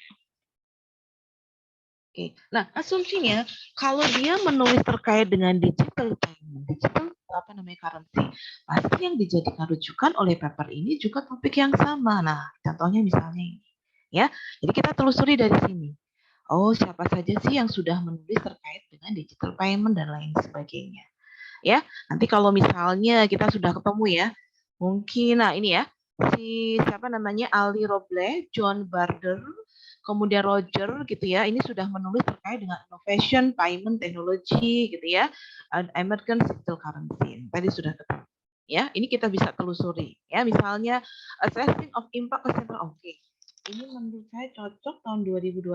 Speaker 4: Oke. Nah, asumsinya kalau dia menulis terkait dengan digital payment, digital apa namanya currency, pasti yang dijadikan rujukan oleh paper ini juga topik yang sama. Nah, contohnya misalnya ini, ya. Jadi kita telusuri dari sini. Oh, siapa saja sih yang sudah menulis terkait dengan digital payment dan lain sebagainya. Ya, nanti kalau misalnya kita sudah ketemu ya, mungkin nah ini ya, si siapa namanya Ali Roble, John Barder, kemudian Roger gitu ya, ini sudah menulis terkait dengan innovation, payment technology gitu ya, American digital currency. Tadi sudah ketemu. Ya, ini kita bisa telusuri ya, misalnya assessing of impact of central. Oke. Ini menurut saya cocok tahun 2021,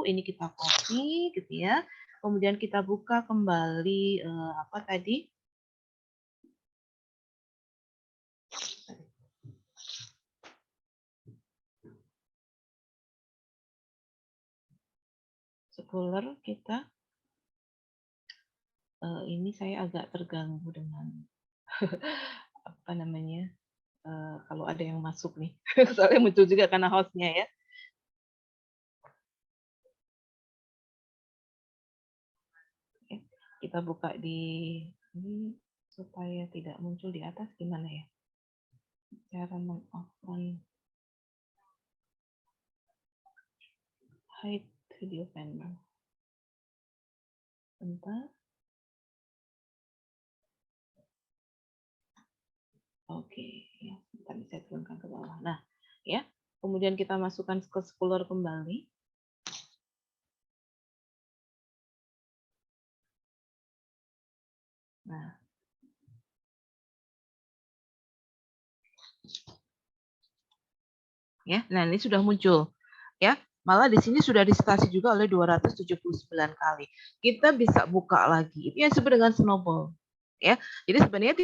Speaker 4: ini kita copy gitu ya. Kemudian kita buka kembali apa tadi? Scholar kita. Ini saya agak terganggu dengan apa namanya? Kalau ada yang masuk nih. Soalnya muncul juga karena hostnya ya. Oke, kita buka di ini supaya tidak muncul di atas gimana ya? Cara meng-open hide video panel. Bentar. Oke, ya, bentar bisa turunkan ke bawah. Nah, ya. Kemudian kita masukkan ke Scholar kembali. Nah, ya, nah ini sudah muncul, ya. Malah di sini sudah disitasi juga oleh 279 kali. Kita bisa buka lagi. Itu yang disebut dengan snowball, ya. Jadi sebenarnya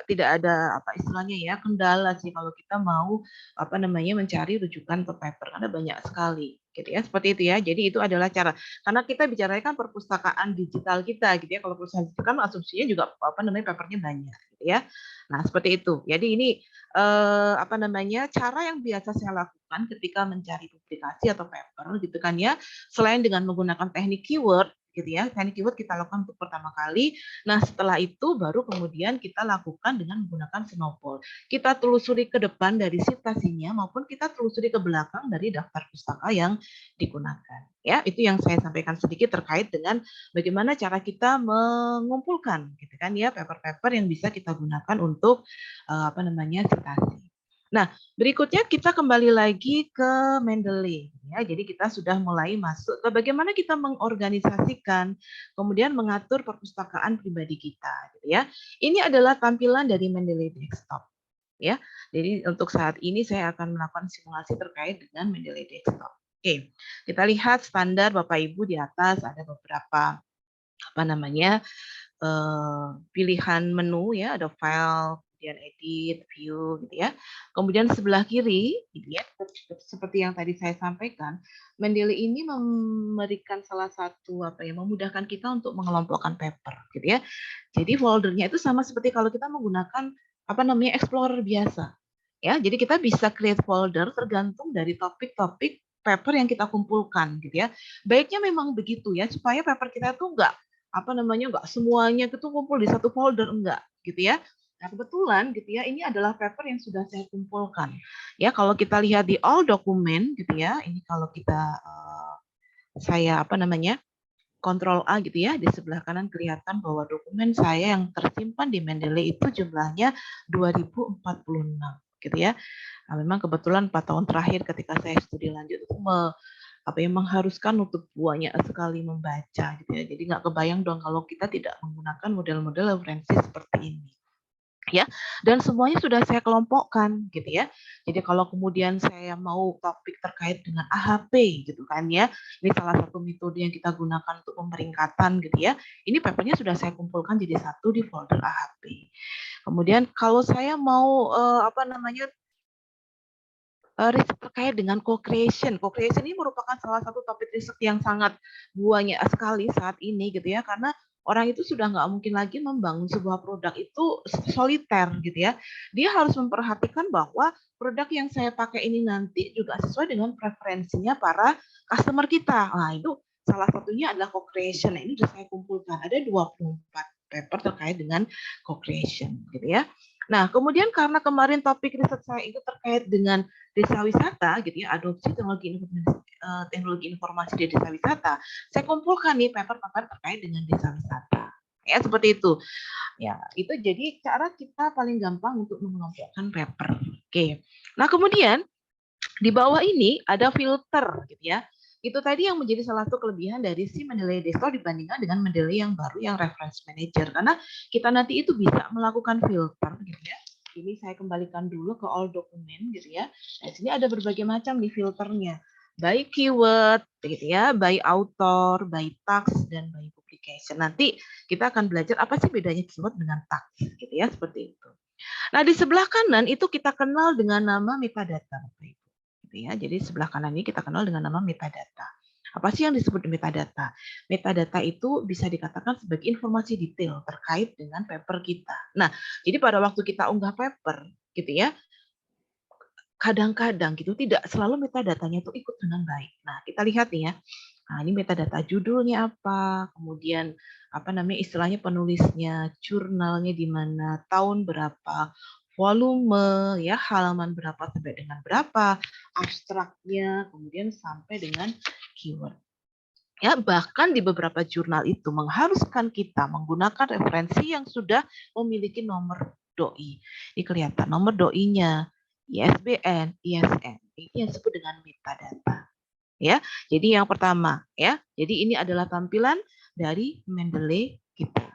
Speaker 4: tidak ada apa istilahnya ya kendala sih kalau kita mau apa namanya mencari rujukan ke paper karena banyak sekali, gitu ya. Seperti itu ya. Jadi itu adalah cara. Karena kita bicaranya kan perpustakaan digital kita, gitu ya. Kalau perpustakaan digital kan asumsinya juga apa namanya papernya banyak, gitu ya. Nah seperti itu. Jadi ini apa namanya cara yang biasa saya lakukan ketika mencari publikasi atau paper gitu kan ya, selain dengan menggunakan teknik keyword gitu ya, teknik keyword kita lakukan untuk pertama kali. Nah setelah itu baru kemudian kita lakukan dengan menggunakan snowball. Kita telusuri ke depan dari citasinya maupun kita telusuri ke belakang dari daftar pustaka yang digunakan. Ya itu yang saya sampaikan sedikit terkait dengan bagaimana cara kita mengumpulkan gitu kan ya paper-paper yang bisa kita gunakan untuk apa namanya citasi. Nah, berikutnya kita kembali lagi ke Mendeley ya. Jadi kita sudah mulai masuk ke bagaimana kita mengorganisasikan kemudian mengatur perpustakaan pribadi kita gitu ya. Ini adalah tampilan dari Mendeley Desktop ya. Jadi untuk saat ini saya akan melakukan simulasi terkait dengan Mendeley Desktop. Oke. Kita lihat standar Bapak Ibu di atas ada beberapa apa namanya pilihan menu ya, ada file, kemudian edit, view gitu ya. Kemudian sebelah kiri, ya, seperti yang tadi saya sampaikan, Mendeley ini memberikan salah satu apa ya, memudahkan kita untuk mengelompokkan paper gitu ya. Jadi foldernya itu sama seperti kalau kita menggunakan apa namanya Explorer biasa. Ya, jadi kita bisa create folder tergantung dari topik-topik paper yang kita kumpulkan gitu ya. Baiknya memang begitu ya, supaya paper kita tuh enggak apa namanya enggak semuanya itu ngumpul di satu folder enggak gitu ya. Nah, kebetulan gitu ya, ini adalah paper yang sudah saya kumpulkan. Ya, kalau kita lihat di all dokumen gitu ya, ini kalau kita saya apa namanya? Kontrol A gitu ya, di sebelah kanan kelihatan bahwa dokumen saya yang tersimpan di Mendeley itu jumlahnya 2046 gitu ya. Nah, memang kebetulan 4 tahun terakhir ketika saya studi lanjut itu mengharuskan untuk banyak sekali membaca gitu ya. Jadi nggak kebayang dong kalau kita tidak menggunakan model-model referensi seperti ini. Ya, dan semuanya sudah saya kelompokkan gitu ya. Jadi kalau kemudian saya mau topik terkait dengan AHP gitu kan ya, ini salah satu metode yang kita gunakan untuk pemeringkatan gitu ya. Ini papernya sudah saya kumpulkan jadi satu di folder AHP. Kemudian kalau saya mau riset terkait dengan co-creation. Co-creation ini merupakan salah satu topik riset yang sangat banyak sekali saat ini gitu ya, karena orang itu sudah nggak mungkin lagi membangun sebuah produk itu soliter gitu ya. Dia harus memperhatikan bahwa produk yang saya pakai ini nanti juga sesuai dengan preferensinya para customer kita. Nah, itu salah satunya adalah co-creation. Nah, ini sudah saya kumpulkan. Ada 24 paper terkait dengan co-creation gitu ya. Nah, kemudian karena kemarin topik riset saya itu terkait dengan desa wisata gitu ya, adopsi teknologi informasi di desa wisata, saya kumpulkan nih paper-paper terkait dengan desa wisata. Ya, seperti itu. Ya, itu jadi cara kita paling gampang untuk mengelompokkan paper. Oke. Nah, kemudian di bawah ini ada filter gitu ya. Itu tadi yang menjadi salah satu kelebihan dari si Mendeley Desktop dibandingkan dengan Mendeley yang baru yang Reference Manager. Karena kita nanti itu bisa melakukan filter gitu ya. Ini saya kembalikan dulu ke all dokumen gitu ya. Nah, di sini ada berbagai macam nih filternya. By keyword gitu ya, by author, by tax, dan by publication. Nanti kita akan belajar apa sih bedanya keyword dengan tax gitu ya, seperti itu. Nah, di sebelah kanan itu kita kenal dengan nama metadata. Ya, jadi sebelah kanan ini kita kenal dengan nama metadata. Apa sih yang disebut metadata? Metadata itu bisa dikatakan sebagai informasi detail terkait dengan paper kita. Nah, jadi pada waktu kita unggah paper, gitu ya, kadang-kadang gitu tidak selalu metadatanya itu ikut dengan baik. Nah, kita lihat nih ya. Nah, ini metadata judulnya apa, kemudian apa namanya istilahnya penulisnya, jurnalnya di mana, tahun berapa, volume, ya halaman berapa sampai dengan berapa, abstraknya, kemudian sampai dengan keyword. Ya, bahkan di beberapa jurnal itu mengharuskan kita menggunakan referensi yang sudah memiliki nomor doi. Ini kelihatan nomor doi-nya, ISBN, ISN. Ini yang disebut dengan metadata. Ya, jadi yang pertama ya. Jadi ini adalah tampilan dari Mendeley kita.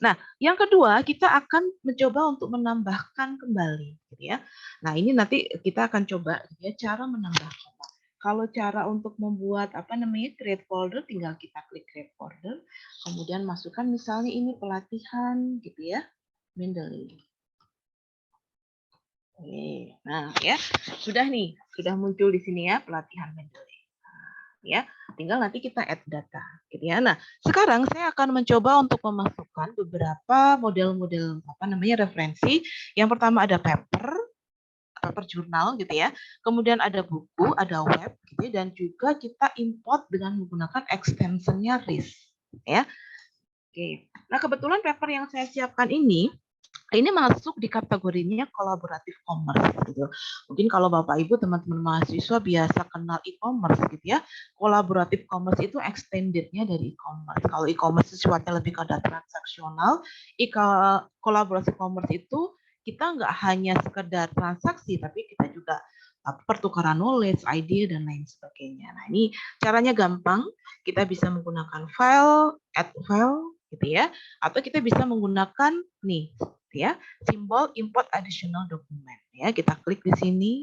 Speaker 4: Nah, yang kedua kita akan mencoba untuk menambahkan kembali gitu ya. Nah, ini nanti kita akan coba ya cara menambahkan. Kalau cara untuk membuat apa namanya create folder, tinggal kita klik create folder, kemudian masukkan misalnya ini pelatihan gitu ya, Mendeley. Oke, nah ya sudah nih, sudah muncul di sini ya pelatihan Mendeley. Ya, tinggal nanti kita add data gitu ya. Nah, sekarang saya akan mencoba untuk memasukkan beberapa model-model apa namanya referensi. Yang pertama ada paper jurnal gitu ya. Kemudian ada buku, ada web gitu ya, dan juga kita import dengan menggunakan extensionnya RIS ya. Oke. Nah, kebetulan paper yang saya siapkan ini masuk di kategorinya kolaboratif commerce gitu. Mungkin kalau Bapak Ibu teman-teman mahasiswa biasa kenal e-commerce gitu ya. Kolaboratif commerce itu extended-nya dari e-commerce. Kalau e-commerce sifatnya lebih ke transaksional, kolaboratif commerce itu kita nggak hanya sekedar transaksi, tapi kita juga pertukaran knowledge, idea, dan lain sebagainya. Nah, ini caranya gampang. Kita bisa menggunakan file, add file, gitu ya. Atau kita bisa menggunakan nih, ya, simbol import additional document ya, kita klik di sini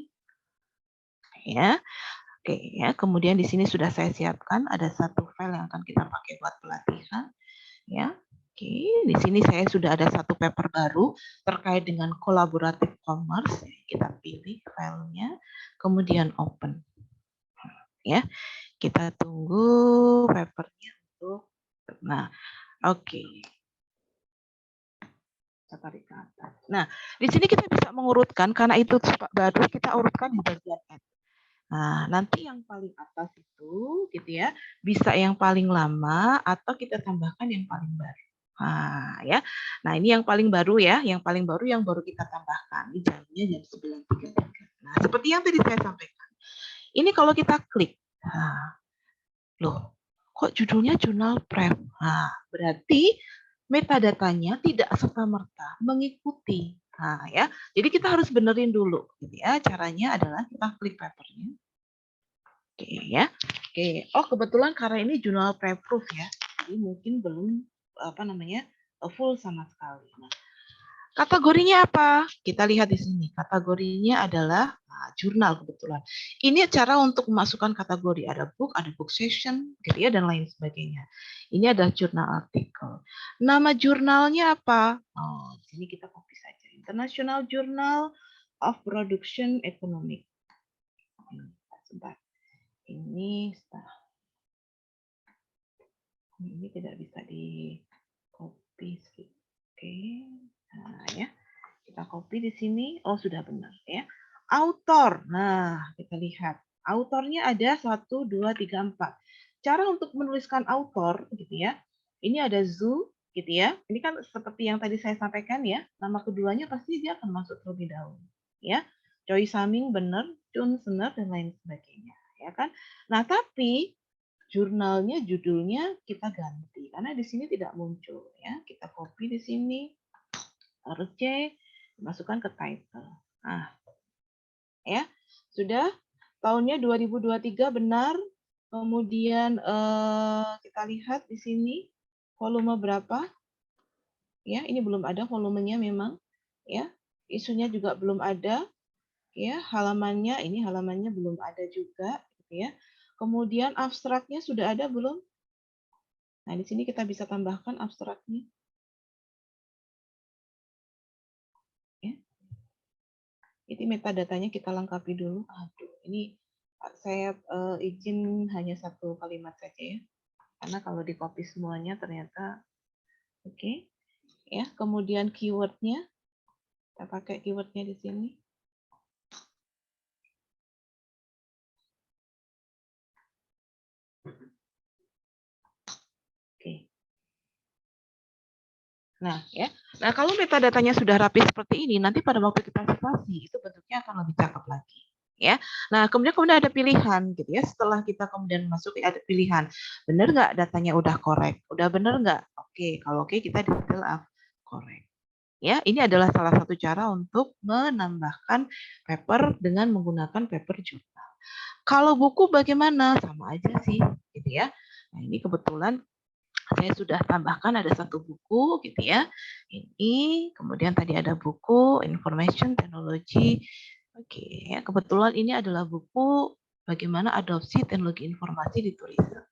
Speaker 4: ya. Oke ya, kemudian di sini sudah saya siapkan ada satu file yang akan kita pakai buat pelatihan ya. Oke, di sini saya sudah ada satu paper baru terkait dengan kolaboratif commerce. Kita pilih filenya, kemudian open ya. Kita tunggu papernya untuk oke. Tarik ke atas. Nah, di sini kita bisa mengurutkan karena itu baru kita urutkan di bagian add. Nah, nanti yang paling atas itu gitu ya, bisa yang paling lama atau kita tambahkan yang paling baru. Ya. Nah, ini yang paling baru ya, yang paling baru yang baru kita tambahkan. Ini jamnya jam 9.33. Nah, seperti yang tadi saya sampaikan. Ini kalau kita klik, loh, kok judulnya jurnal prep? Berarti metadatanya tidak serta-merta mengikuti. Ya. Jadi kita harus benerin dulu. Gitu ya. Caranya adalah kita klik papernya. Oke ya. Oke. Oh, kebetulan karena ini jurnal prep-proof ya. Jadi mungkin belum full sama sekali. Nah, kategorinya apa? Kita lihat di sini. Kategorinya adalah jurnal kebetulan. Ini cara untuk memasukkan kategori. Ada book session, gitu ya, dan lain sebagainya. Ini adalah jurnal artikel. Nama jurnalnya apa? Oh, di sini kita copy saja. International Journal of Production Economic. Sebentar. Ini tidak bisa di copy. Oke. Nah, ya. Kita copy di sini. Oh, sudah benar ya. Autor. Nah, kita lihat. Autornya ada 1, 2, 3, 4. Cara untuk menuliskan autor gitu ya. Ini ada Zhu gitu ya. Ini kan seperti yang tadi saya sampaikan ya. Nama keduanya pasti dia akan masuk terlebih dahulu ya. Choi Saming benar, Chun Sener dan lain sebagainya ya kan. Nah, tapi jurnalnya, judulnya kita ganti karena di sini tidak muncul ya. Kita copy di sini, harus C, masukkan ke title. Nah, ya sudah. Tahunnya 2023 benar. Kemudian kita lihat di sini volume berapa? Ya, ini belum ada volumenya memang. Ya, isunya juga belum ada. Ya, halamannya ini halamannya belum ada juga. Gitu ya. Kemudian abstraknya sudah ada belum? Nah, di sini kita bisa tambahkan abstraknya. Ya. Ini metadatanya kita lengkapi dulu. Aduh, ini saya izin hanya 1 kalimat saja ya. Karena kalau di copy semuanya ternyata oke. Ya, kemudian keywordnya. Kita pakai keywordnya di sini. Oke. Nah, ya. Nah, kalau metadatanya sudah rapi seperti ini, nanti pada waktu kita citasi itu bentuknya akan lebih cakep lagi. Ya. Nah, kemudian ada pilihan gitu ya. Setelah kita kemudian masuk ada pilihan. Benar nggak datanya udah korek? Udah benar nggak? Oke, kalau oke kita di fill up korek. Ya, ini adalah salah satu cara untuk menambahkan paper dengan menggunakan paper jurnal. Kalau buku bagaimana? Sama aja sih, gitu ya. Nah, ini kebetulan saya sudah tambahkan ada 1 buku, gitu ya. Ini, kemudian tadi ada buku Information Technology. Oke, ya, kebetulan ini adalah buku bagaimana adopsi teknologi informasi di tourism.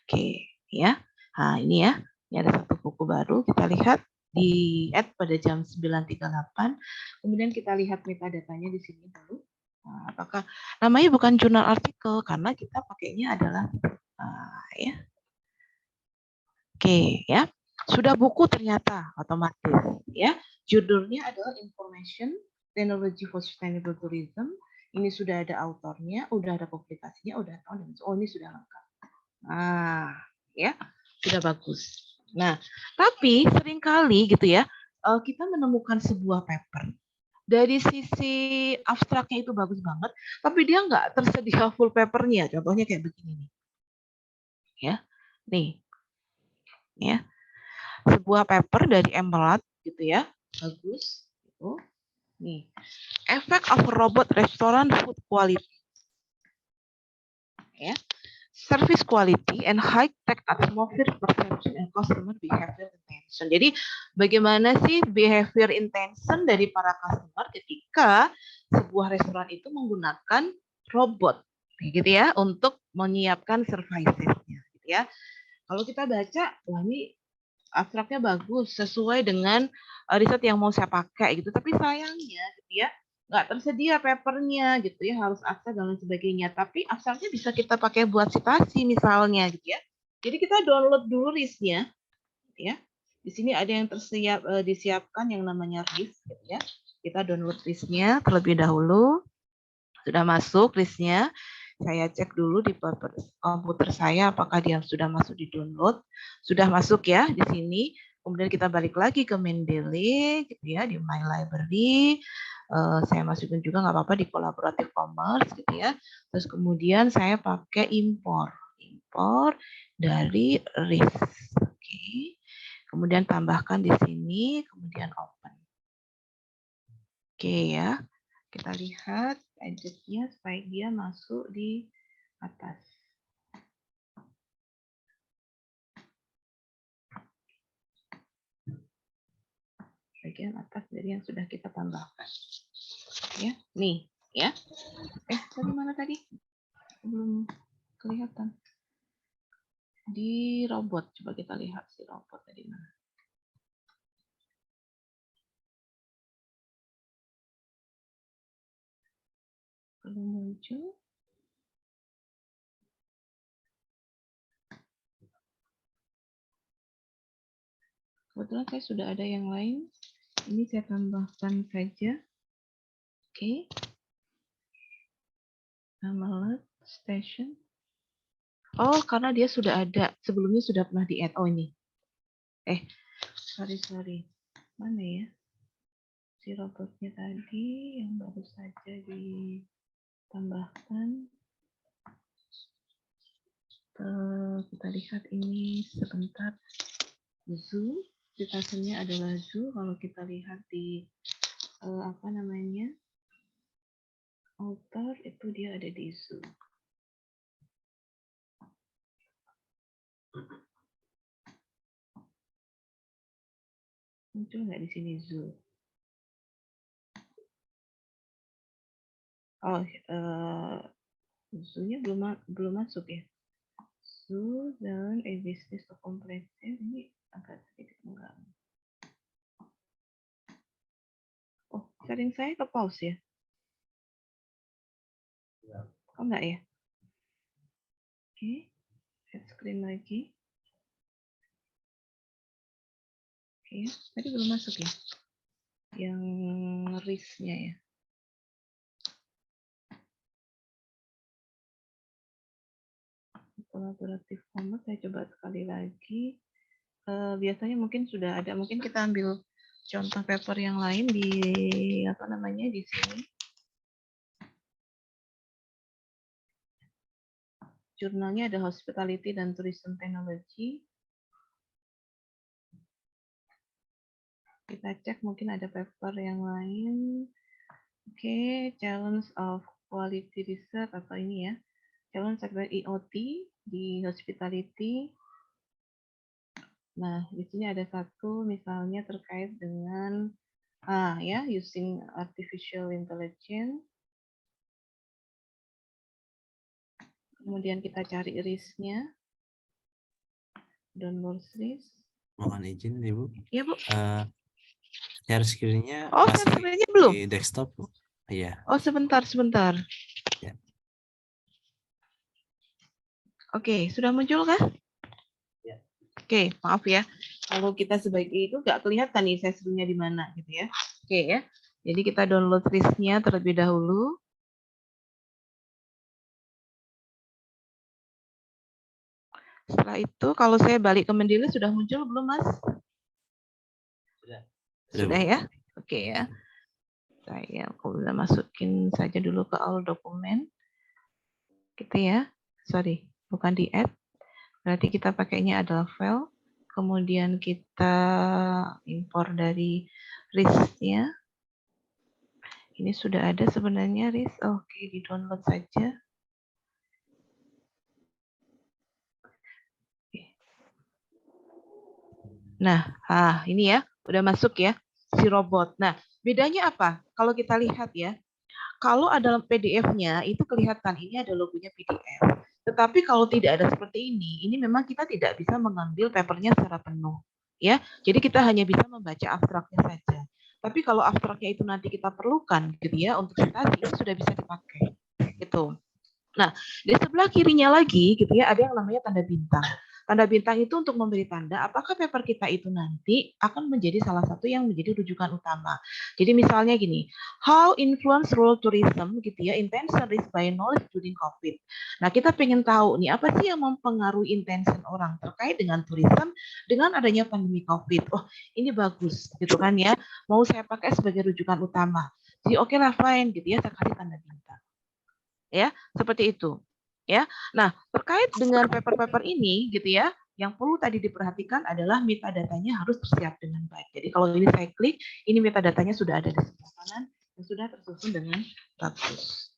Speaker 4: Oke, ya. Nah, ini ya. Ini ada 1 buku baru, kita lihat di add pada jam 9.38. Kemudian kita lihat metadatanya di sini dulu. Nah, apakah namanya bukan jurnal artikel karena kita pakainya adalah ya. Oke, ya. Sudah buku ternyata otomatis ya. Judulnya adalah Information Technology for Sustainable Tourism. Ini sudah ada autornya, udah ada publikasinya, udah tahun. Oh, ini sudah lengkap. Nah, ya. Sudah bagus. Nah, tapi seringkali gitu ya, kita menemukan sebuah paper. Dari sisi abstraknya itu bagus banget, tapi dia nggak tersedia full papernya. Contohnya kayak begini nih. Ya, nih. Ya. Sebuah paper dari Emerald gitu ya. Bagus. Gitu. Nih. Effect of robot restaurant food quality. Ya. Service quality and high-tech atmosphere perception and customer behavior intention. Jadi bagaimana sih behavior intention dari para customer ketika sebuah restoran itu menggunakan robot, gitu ya, untuk menyiapkan servicesnya, gitu ya. Kalau kita baca, wah ini abstraknya bagus, sesuai dengan riset yang mau saya pakai, gitu. Tapi sayangnya, gitu ya, nggak tersedia papernya gitu ya, harus akses dan lain sebagainya. Tapi abstraknya bisa kita pakai buat citasi misalnya gitu ya. Jadi kita download dulu listnya gitu ya. Di sini ada yang disiapkan yang namanya list gitu ya. Kita download listnya terlebih dahulu. Sudah masuk listnya. Saya cek dulu di komputer saya apakah dia sudah masuk di download. Sudah masuk ya di sini. Kemudian kita balik lagi ke Mendeley, gitu ya, di My Library. Saya masukin juga nggak apa-apa di Collaborative Commerce, gitu ya. Terus kemudian saya pakai import dari RIS. Oke. Kemudian tambahkan di sini, kemudian open. Oke ya, kita lihat editnya supaya dia masuk di atas. Bagian atas dari yang sudah kita tambahkan. Ya, nih, ya. Tadi mana tadi? Belum kelihatan. Di robot, coba kita lihat si robot tadi mana. Belum muncul. Kebetulan saya sudah ada yang lain. Ini saya tambahkan saja. Oke. Nama station. Oh, karena dia sudah ada. Sebelumnya sudah pernah di-add. Oh, ini. Sorry. Mana ya? Si robotnya tadi yang baru saja ditambahkan. Kita lihat ini sebentar. Zoo. Citationnya adalah zoo. Kalau kita lihat di author itu dia ada di zoo. Muncul nggak di sini zoo? Oh, zoo-nya belum masuk ya. Zoo dan a business to complete ini agak sedikit mengganggu. Oh, sharing saya ke pause ya? Oh enggak ya? Oke, share screen lagi. Oke, tadi belum masuk ya? Yang RIS-nya ya? Collaborative Commerce, saya coba sekali lagi. Biasanya mungkin sudah ada, mungkin kita ambil contoh paper yang lain di di sini. Jurnalnya ada Hospitality dan Tourism Technology. Kita cek mungkin ada paper yang lain. Oke, Challenge of Quality Research atau ini ya. Challenge sektor IoT di Hospitality. Nah, di sini ada satu misalnya terkait dengan using artificial intelligence. Kemudian kita cari RIS-nya. Download RIS.
Speaker 2: Mohon izin, Ibu.
Speaker 4: Iya, Bu.
Speaker 2: Share screen-nya
Speaker 4: Oh,
Speaker 2: masih
Speaker 4: share screen-nya belum?
Speaker 2: di desktop, Bu. Iya.
Speaker 4: Oh, sebentar.
Speaker 2: Ya.
Speaker 4: Oke, sudah muncul kah?
Speaker 2: Ya.
Speaker 4: Oke, maaf ya. Kalau kita sebagai itu nggak kelihatan nih sessionnya di mana gitu ya. Oke ya. Jadi kita download RIS-nya terlebih dahulu. Setelah itu kalau saya balik ke Mendeley sudah muncul belum, Mas? Sudah ya? Oke ya. Saya udah masukin saja dulu ke all dokumen. Gitu ya. Sorry, bukan di add. Berarti kita pakainya adalah file. Kemudian kita impor dari RIS-nya. Ini sudah ada sebenarnya RIS. Oke, di-download saja. Nah, ini ya, udah masuk ya si robot. Nah, bedanya apa? Kalau kita lihat ya, kalau ada PDF-nya itu kelihatan ini ada logonya PDF. Tetapi kalau tidak ada seperti ini memang kita tidak bisa mengambil papernya secara penuh, ya. Jadi kita hanya bisa membaca abstraknya saja. Tapi kalau abstraknya itu nanti kita perlukan, gitu ya, untuk citasi ini sudah bisa dipakai, gitu. Nah, di sebelah kirinya lagi, gitu ya, ada yang namanya tanda bintang. Tanda bintang itu untuk memberi tanda apakah paper kita itu nanti akan menjadi salah satu yang menjadi rujukan utama. Jadi misalnya gini, how influence role tourism gitu ya, intention risk by knowledge during COVID. Nah, kita pengen tahu nih apa sih yang mempengaruhi intention orang terkait dengan tourism dengan adanya pandemi COVID. Oh, ini bagus gitu kan ya. Mau saya pakai sebagai rujukan utama. Jadi oke lah fine gitu ya, saya kasih tanda bintang. Ya, seperti itu. Ya. Nah, terkait dengan paper-paper ini gitu ya, yang perlu tadi diperhatikan adalah metadatanya harus tersiap dengan baik. Jadi kalau ini saya klik, ini metadatanya sudah ada di sebelah kanan dan sudah tersusun dengan bagus.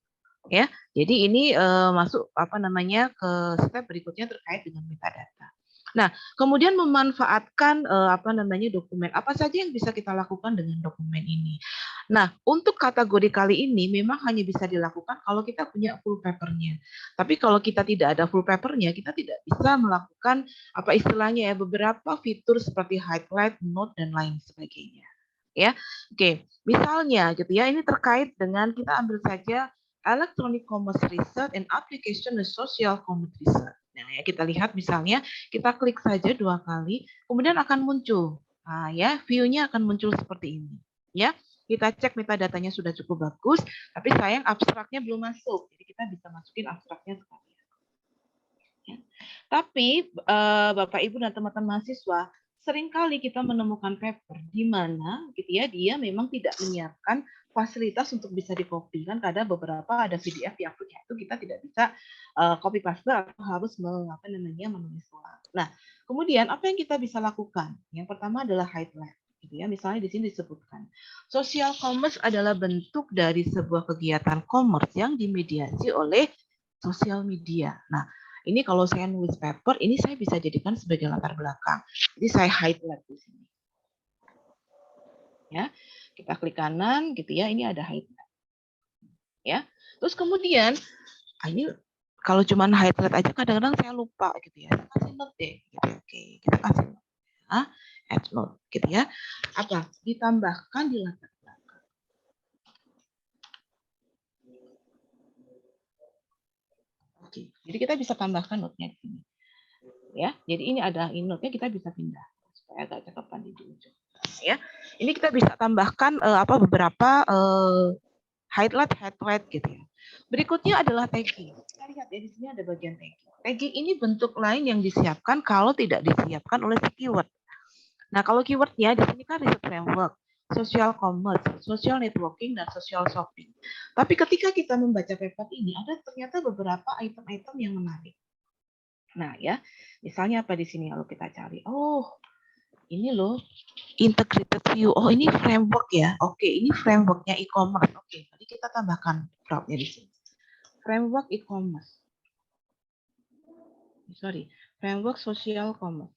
Speaker 4: Ya, jadi ini masuk apa namanya ke step berikutnya terkait dengan metadata. Nah, kemudian memanfaatkan apa namanya dokumen. Apa saja yang bisa kita lakukan dengan dokumen ini? Nah, untuk kategori kali ini memang hanya bisa dilakukan kalau kita punya full papernya. Tapi kalau kita tidak ada full papernya, kita tidak bisa melakukan apa istilahnya ya beberapa fitur seperti highlight, note dan lain sebagainya. Ya, oke. Misalnya gitu ya, ini terkait dengan kita ambil saja Electronic Commerce Research and Application and Social Commerce Research. Nah, ya kita lihat misalnya kita klik saja 2 kali, kemudian akan muncul. Nah, ya view-nya akan muncul seperti ini. Ya, kita cek metadatanya sudah cukup bagus, tapi sayang abstraknya belum masuk. Jadi kita bisa masukin abstraknya sekalian. Ya. Tapi Bapak Ibu dan teman-teman mahasiswa, seringkali kita menemukan paper di mana gitu ya dia memang tidak menyiapkan fasilitas untuk bisa di-copy kan kadang beberapa ada PDF yang punya itu kita tidak bisa copy paste atau harus menulis ulang. Nah, kemudian apa yang kita bisa lakukan? Yang pertama adalah highlight gitu ya. Misalnya di sini disebutkan social commerce adalah bentuk dari sebuah kegiatan commerce yang dimediasi oleh sosial media. Nah, ini kalau saya nulis paper, ini saya bisa jadikan sebagai latar belakang. Jadi saya highlight di sini. Ya, kita klik kanan gitu ya, ini ada highlight. Ya, terus kemudian ini kalau cuma highlight aja kadang-kadang saya lupa gitu ya. Saya kasih note deh. Gitu. Oke, kita kasih note. Ya, add note gitu ya. Apa? Ditambahkan di latar belakang. Oke, jadi kita bisa tambahkan note-nya di sini. Ya, jadi ini ada note-nya kita bisa pindah supaya agak cakepan di ujung. Ya, ini kita bisa tambahkan beberapa highlight gitu ya. Berikutnya adalah tagging. Kita lihat ya di sini ada bagian tagging. Tagging ini bentuk lain yang disiapkan kalau tidak disiapkan oleh si keyword. Nah, kalau keywordnya di sini kan research framework, social commerce, social networking, dan social shopping. Tapi ketika kita membaca paper ini, ada ternyata beberapa item-item yang menarik. Nah, ya, misalnya apa di sini kalau kita cari? Oh, ini loh, integrated view. Oh, ini framework ya. Oke, ini frameworknya e-commerce. Oke, jadi kita tambahkan frameworknya di sini. Framework e-commerce. Sorry, framework social commerce.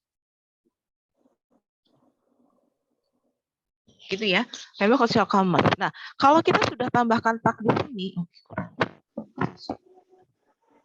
Speaker 4: Gitu ya, framework social commerce. Nah, kalau kita sudah tambahkan tag di sini,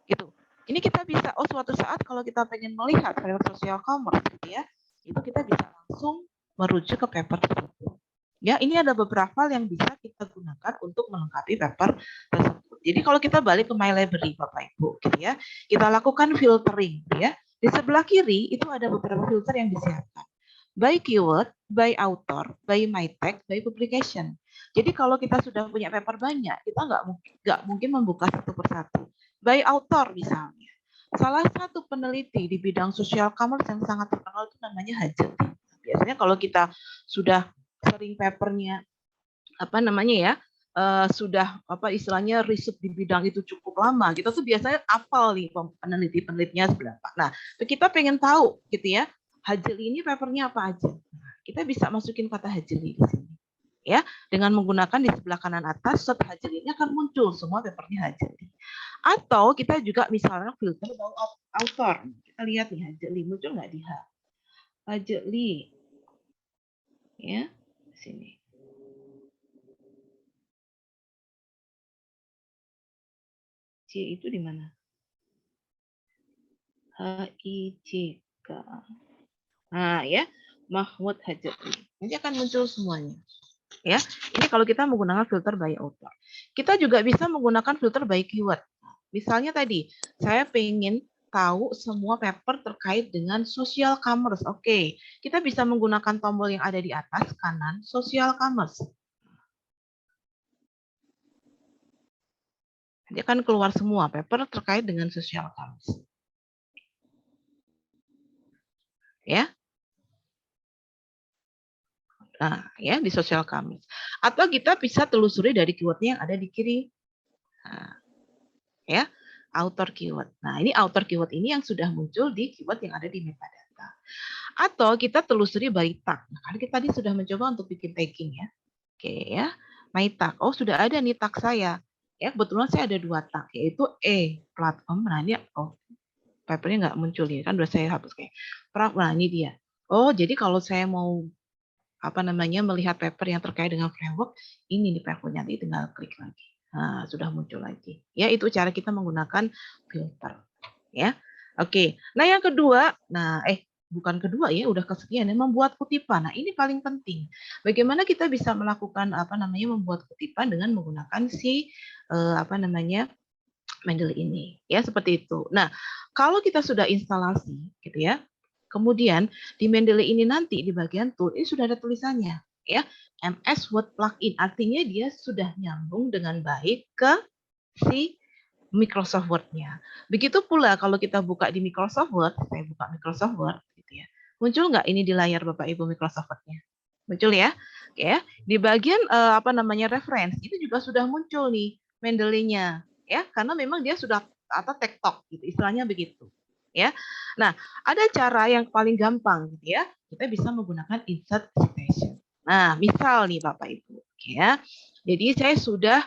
Speaker 4: gitu. Ini kita bisa, suatu saat kalau kita pengen melihat framework social commerce, gitu ya, itu kita bisa langsung merujuk ke paper tersebut. Ya, ini ada beberapa hal yang bisa kita gunakan untuk melengkapi paper tersebut. Jadi kalau kita balik ke My Library, Bapak Ibu, gitu ya, kita lakukan filtering, ya. Di sebelah kiri itu ada beberapa filter yang disiapkan. By keyword, by author, by my tag, by publication. Jadi kalau kita sudah punya paper banyak, kita nggak mungkin membuka satu persatu. By author misalnya. Salah satu peneliti di bidang social commerce yang sangat terkenal itu namanya Hajati. Biasanya kalau kita sudah sering papernya sudah istilahnya riset di bidang itu cukup lama, kita tuh biasanya hafal nih penelitinya seberapa. Nah, kita pengen tahu gitu ya, Hajeli ini papernya apa aja. Nah, kita bisa masukin kata Hajeli di sini. Ya, dengan menggunakan di sebelah kanan atas search Hajeli ini akan muncul semua papernya Hajeli. Atau kita juga misalnya filter by author. Kita lihat nih Hajeli muncul nggak di H. Hajeli. Ya, sini. C itu di mana? HIJK. Nah, ya, Mahmud Hajati. Nanti akan muncul semuanya. Ya, ini kalau kita menggunakan filter by author. Kita juga bisa menggunakan filter by keyword. Misalnya tadi, saya pengen tahu semua paper terkait dengan social commerce. Oke, kita bisa menggunakan tombol yang ada di atas kanan, social commerce. Dia akan keluar semua paper terkait dengan social commerce. Ya. Nah, ya di social commerce. Atau kita bisa telusuri dari keywordnya yang ada di kiri. Nah, ya, author keyword. Nah, ini author keyword ini yang sudah muncul di keyword yang ada di metadata. Atau kita telusuri by tag. Nah, karena kita tadi sudah mencoba untuk bikin tagging ya. Oke ya, my tag. Oh, sudah ada nih tag saya. Ya, kebetulan saya ada 2 tag, yaitu platform. Nah, ini papernya nggak muncul ya, kan udah saya hapus kayak. Nah, ini dia. Oh, jadi kalau saya mau melihat paper yang terkait dengan framework, ini nih papernya, nanti tinggal klik lagi. Nah, sudah muncul lagi. Ya, itu cara kita menggunakan filter. Ya. Oke. Nah, yang kedua, bukan kedua ya, udah kesekian ya, membuat kutipan. Nah, ini paling penting. Bagaimana kita bisa melakukan membuat kutipan dengan menggunakan si Mendeley ini. Ya, seperti itu. Nah, kalau kita sudah instalasi gitu ya, kemudian di Mendeley ini nanti di bagian tool ini sudah ada tulisannya ya, MS Word plugin. Artinya dia sudah nyambung dengan baik ke si Microsoft Word-nya. Begitu pula kalau kita buka di Microsoft Word, saya buka Microsoft Word gitu ya. Muncul nggak ini di layar Bapak Ibu Microsoft Word-nya? Muncul ya. Oke ya. Di bagian reference itu juga sudah muncul nih Mendeley-nya ya, karena memang dia sudah atau tektok gitu, istilahnya begitu. Ya. Nah, ada cara yang paling gampang gitu ya. Kita bisa menggunakan insert citation. Nah, misal nih Bapak Ibu, ya. Jadi saya sudah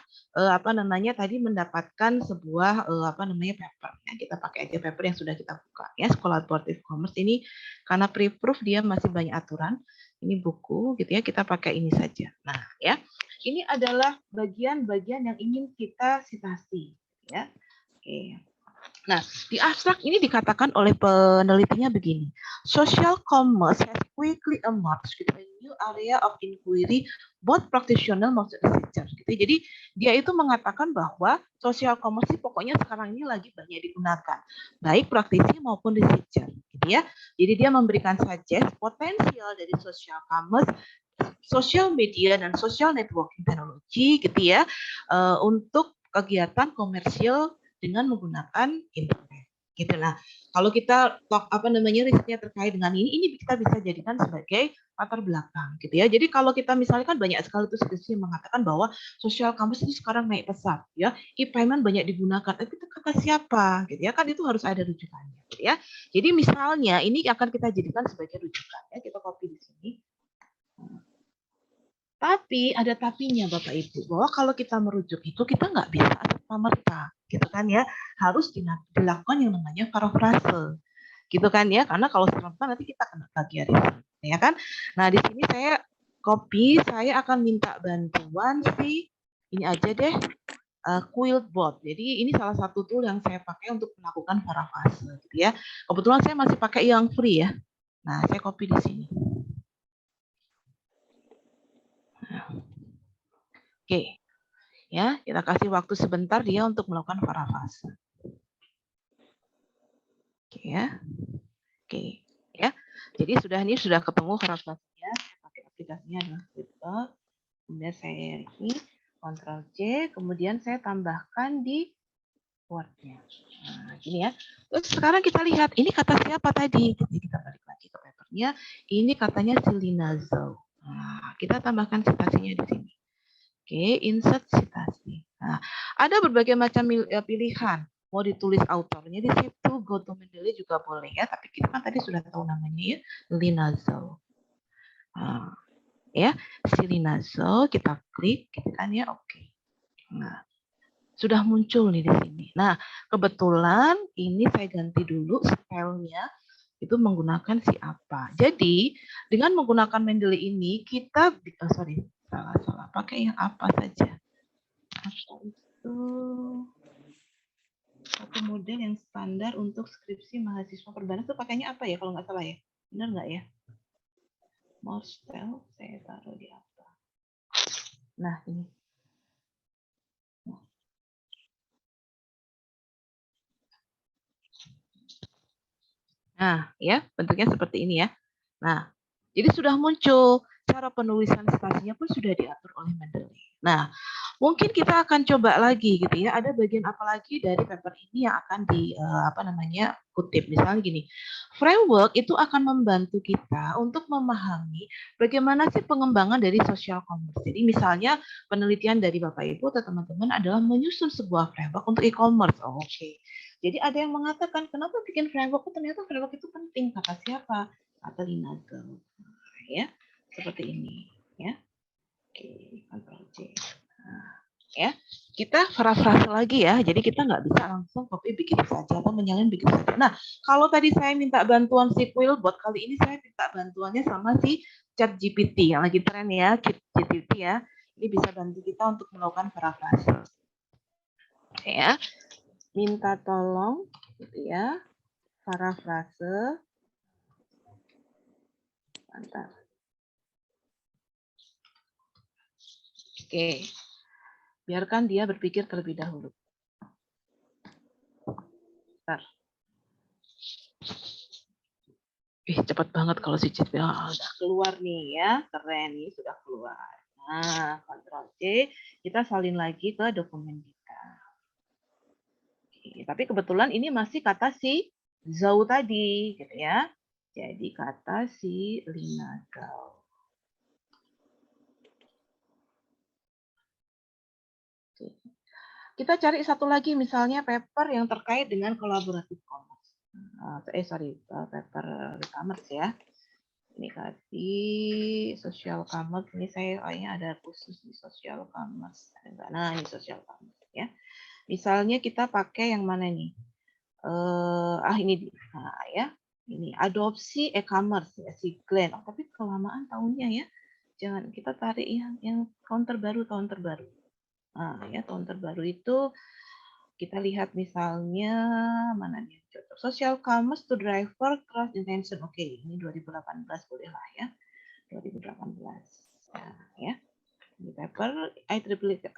Speaker 4: tadi mendapatkan sebuah paper. Ya, kita pakai aja paper yang sudah kita buka ya, Collaborative Commerce ini karena pre-proof dia masih banyak aturan. Ini buku gitu ya, kita pakai ini saja. Nah, ya. Ini adalah bagian-bagian yang ingin kita citasi ya. Oke. Nah, di abstrak ini dikatakan oleh penelitinya begini. Social commerce has quickly emerged gitu, a new area of inquiry both practitioner maupun researcher. Gitu. Jadi dia itu mengatakan bahwa social commerce pokoknya sekarang ini lagi banyak digunakan, baik praktisi maupun researcher. Gitu ya. Jadi dia memberikan suggest potensial dari social commerce, social media dan social networking teknologi gitu ya, untuk kegiatan komersial dengan menggunakan internet. Gitu. Nah, kalau kita risetnya terkait dengan ini kita bisa jadikan sebagai latar belakang gitu ya. Jadi kalau kita misalnya kan banyak sekali tuh studi yang mengatakan bahwa social commerce itu sekarang naik pesat ya. E-payment banyak digunakan. Tapi itu kata siapa gitu ya? Kan itu harus ada rujukannya gitu ya. Jadi misalnya ini akan kita jadikan sebagai rujukan ya. Kita copy di sini. Tapi ada tapinya Bapak Ibu, bahwa kalau kita merujuk itu kita nggak bisa serta-merta, gitu kan ya, harus dilakukan yang namanya parafrase, gitu kan ya, karena kalau serta nanti kita kena plagiarisme, ya kan? Nah di sini saya copy, saya akan minta bantuan ini aja deh, Quiltbot. Jadi ini salah satu tool yang saya pakai untuk melakukan parafrase, gitu ya. Kebetulan saya masih pakai yang free ya. Nah saya copy di sini. Oke, ya kita kasih waktu sebentar dia untuk melakukan parafrase. Oke ya. Jadi ini sudah ketemu parafrasenya. Saya pakai aplikasinya adalah Quiltbot. Kemudian saya ini Ctrl C, kemudian saya tambahkan di Word-nya. Nah, gini ya. Terus sekarang kita lihat ini kata siapa tadi? Jadi kita balik lagi ke papernya. Ini katanya Silinazo. Nah, kita tambahkan citasinya di sini. Oke, insert citasi. Nah, ada berbagai macam pilihan. Mau ditulis autornya di situ, go to Mendeley juga boleh ya. Tapi kita kan tadi sudah tahu namanya ya, Linazo. Nah, ya, Silinazo kita klik, gitu kan ya, oke. Nah, sudah muncul nih di sini. Nah, kebetulan ini saya ganti dulu stylenya itu menggunakan si apa. Jadi dengan menggunakan Mendeley ini kita salah pakai yang apa saja. Atau itu satu model yang standar untuk skripsi mahasiswa perdana itu pakainya apa ya kalau nggak salah ya? Benar nggak ya? More style saya taruh di apa? Nah ini. Nah, ya, bentuknya seperti ini ya. Nah, jadi sudah muncul cara penulisan stasinya pun sudah diatur oleh Mendeley. Nah, mungkin kita akan coba lagi gitu ya. Ada bagian apa lagi dari paper ini yang akan kutip. Misalnya gini, framework itu akan membantu kita untuk memahami bagaimana sih pengembangan dari social commerce. Jadi misalnya penelitian dari Bapak Ibu atau teman-teman adalah menyusun sebuah framework untuk e-commerce. Oh, oke. Jadi ada yang mengatakan kenapa bikin framework? Ternyata framework itu penting. Kata siapa? Kata Linagel. Ya, seperti ini. Ya, oke, Ctrl C. Nah, ya, kita parafrase lagi ya. Jadi kita nggak bisa langsung copy bikin saja atau menyalin bikin saja. Nah, kalau tadi saya minta bantuan si Quillbot, kali ini saya minta bantuannya sama si ChatGPT yang lagi tren ya, ChatGPT ya. Ini bisa bantu kita untuk melakukan parafrase. Ya, minta tolong gitu ya, parafrase. Mantap. Oke, biarkan dia berpikir terlebih dahulu. Bentar. Cepat banget kalau si Chat udah keluar nih ya, keren nih sudah keluar. Nah, Ctrl C, kita salin lagi ke dokumen kita. Oke, tapi kebetulan ini masih kata si Zhou tadi, gitu ya. Jadi kata si Linagel. Kita cari satu lagi misalnya paper yang terkait dengan collaborative commerce. Paper e-commerce ya. Ini kasih social commerce. Ini saya kayaknya ada khusus di social commerce. Nah, ini social commerce ya. Misalnya kita pakai yang mana nih? Ini ya. Ini adopsi e-commerce ya si Glenn. Tapi kelamaan tahunnya ya. Jangan kita tarik yang tahun terbaru. Nah, ya tahun terbaru itu kita lihat misalnya mana nih cocok. Social commerce to driver trust intention. Oke, ini 2018 boleh lah ya. 2018. Nah, ya. Ini paper IEEE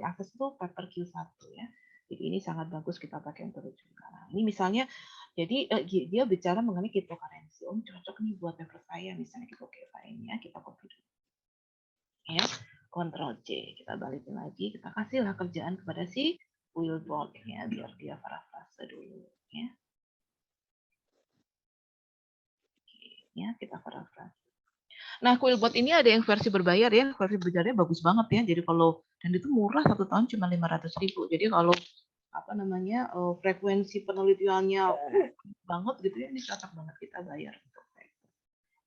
Speaker 4: Access itu paper Q1 ya. Jadi ini sangat bagus kita pakai untuk rujukan. Nah, ini misalnya jadi dia bicara mengenai cryptocurrency. Oh, cocok nih buat paper saya misalnya kita pakai filenya, kita copy dulu. Ya. Ctrl C, kita balikin lagi, kita kasihlah kerjaan kepada si Quillbot ya, biar dia parafrase dulu ya. Ya, kita parafrase. Nah, Quillbot ini ada yang versi berbayar ya, versi berbayarnya bagus banget ya. Jadi kalau dan itu murah 1 tahun cuma 500.000. Jadi kalau frekuensi penelitiannya banget gitu ya, ini cocok banget kita bayar untuk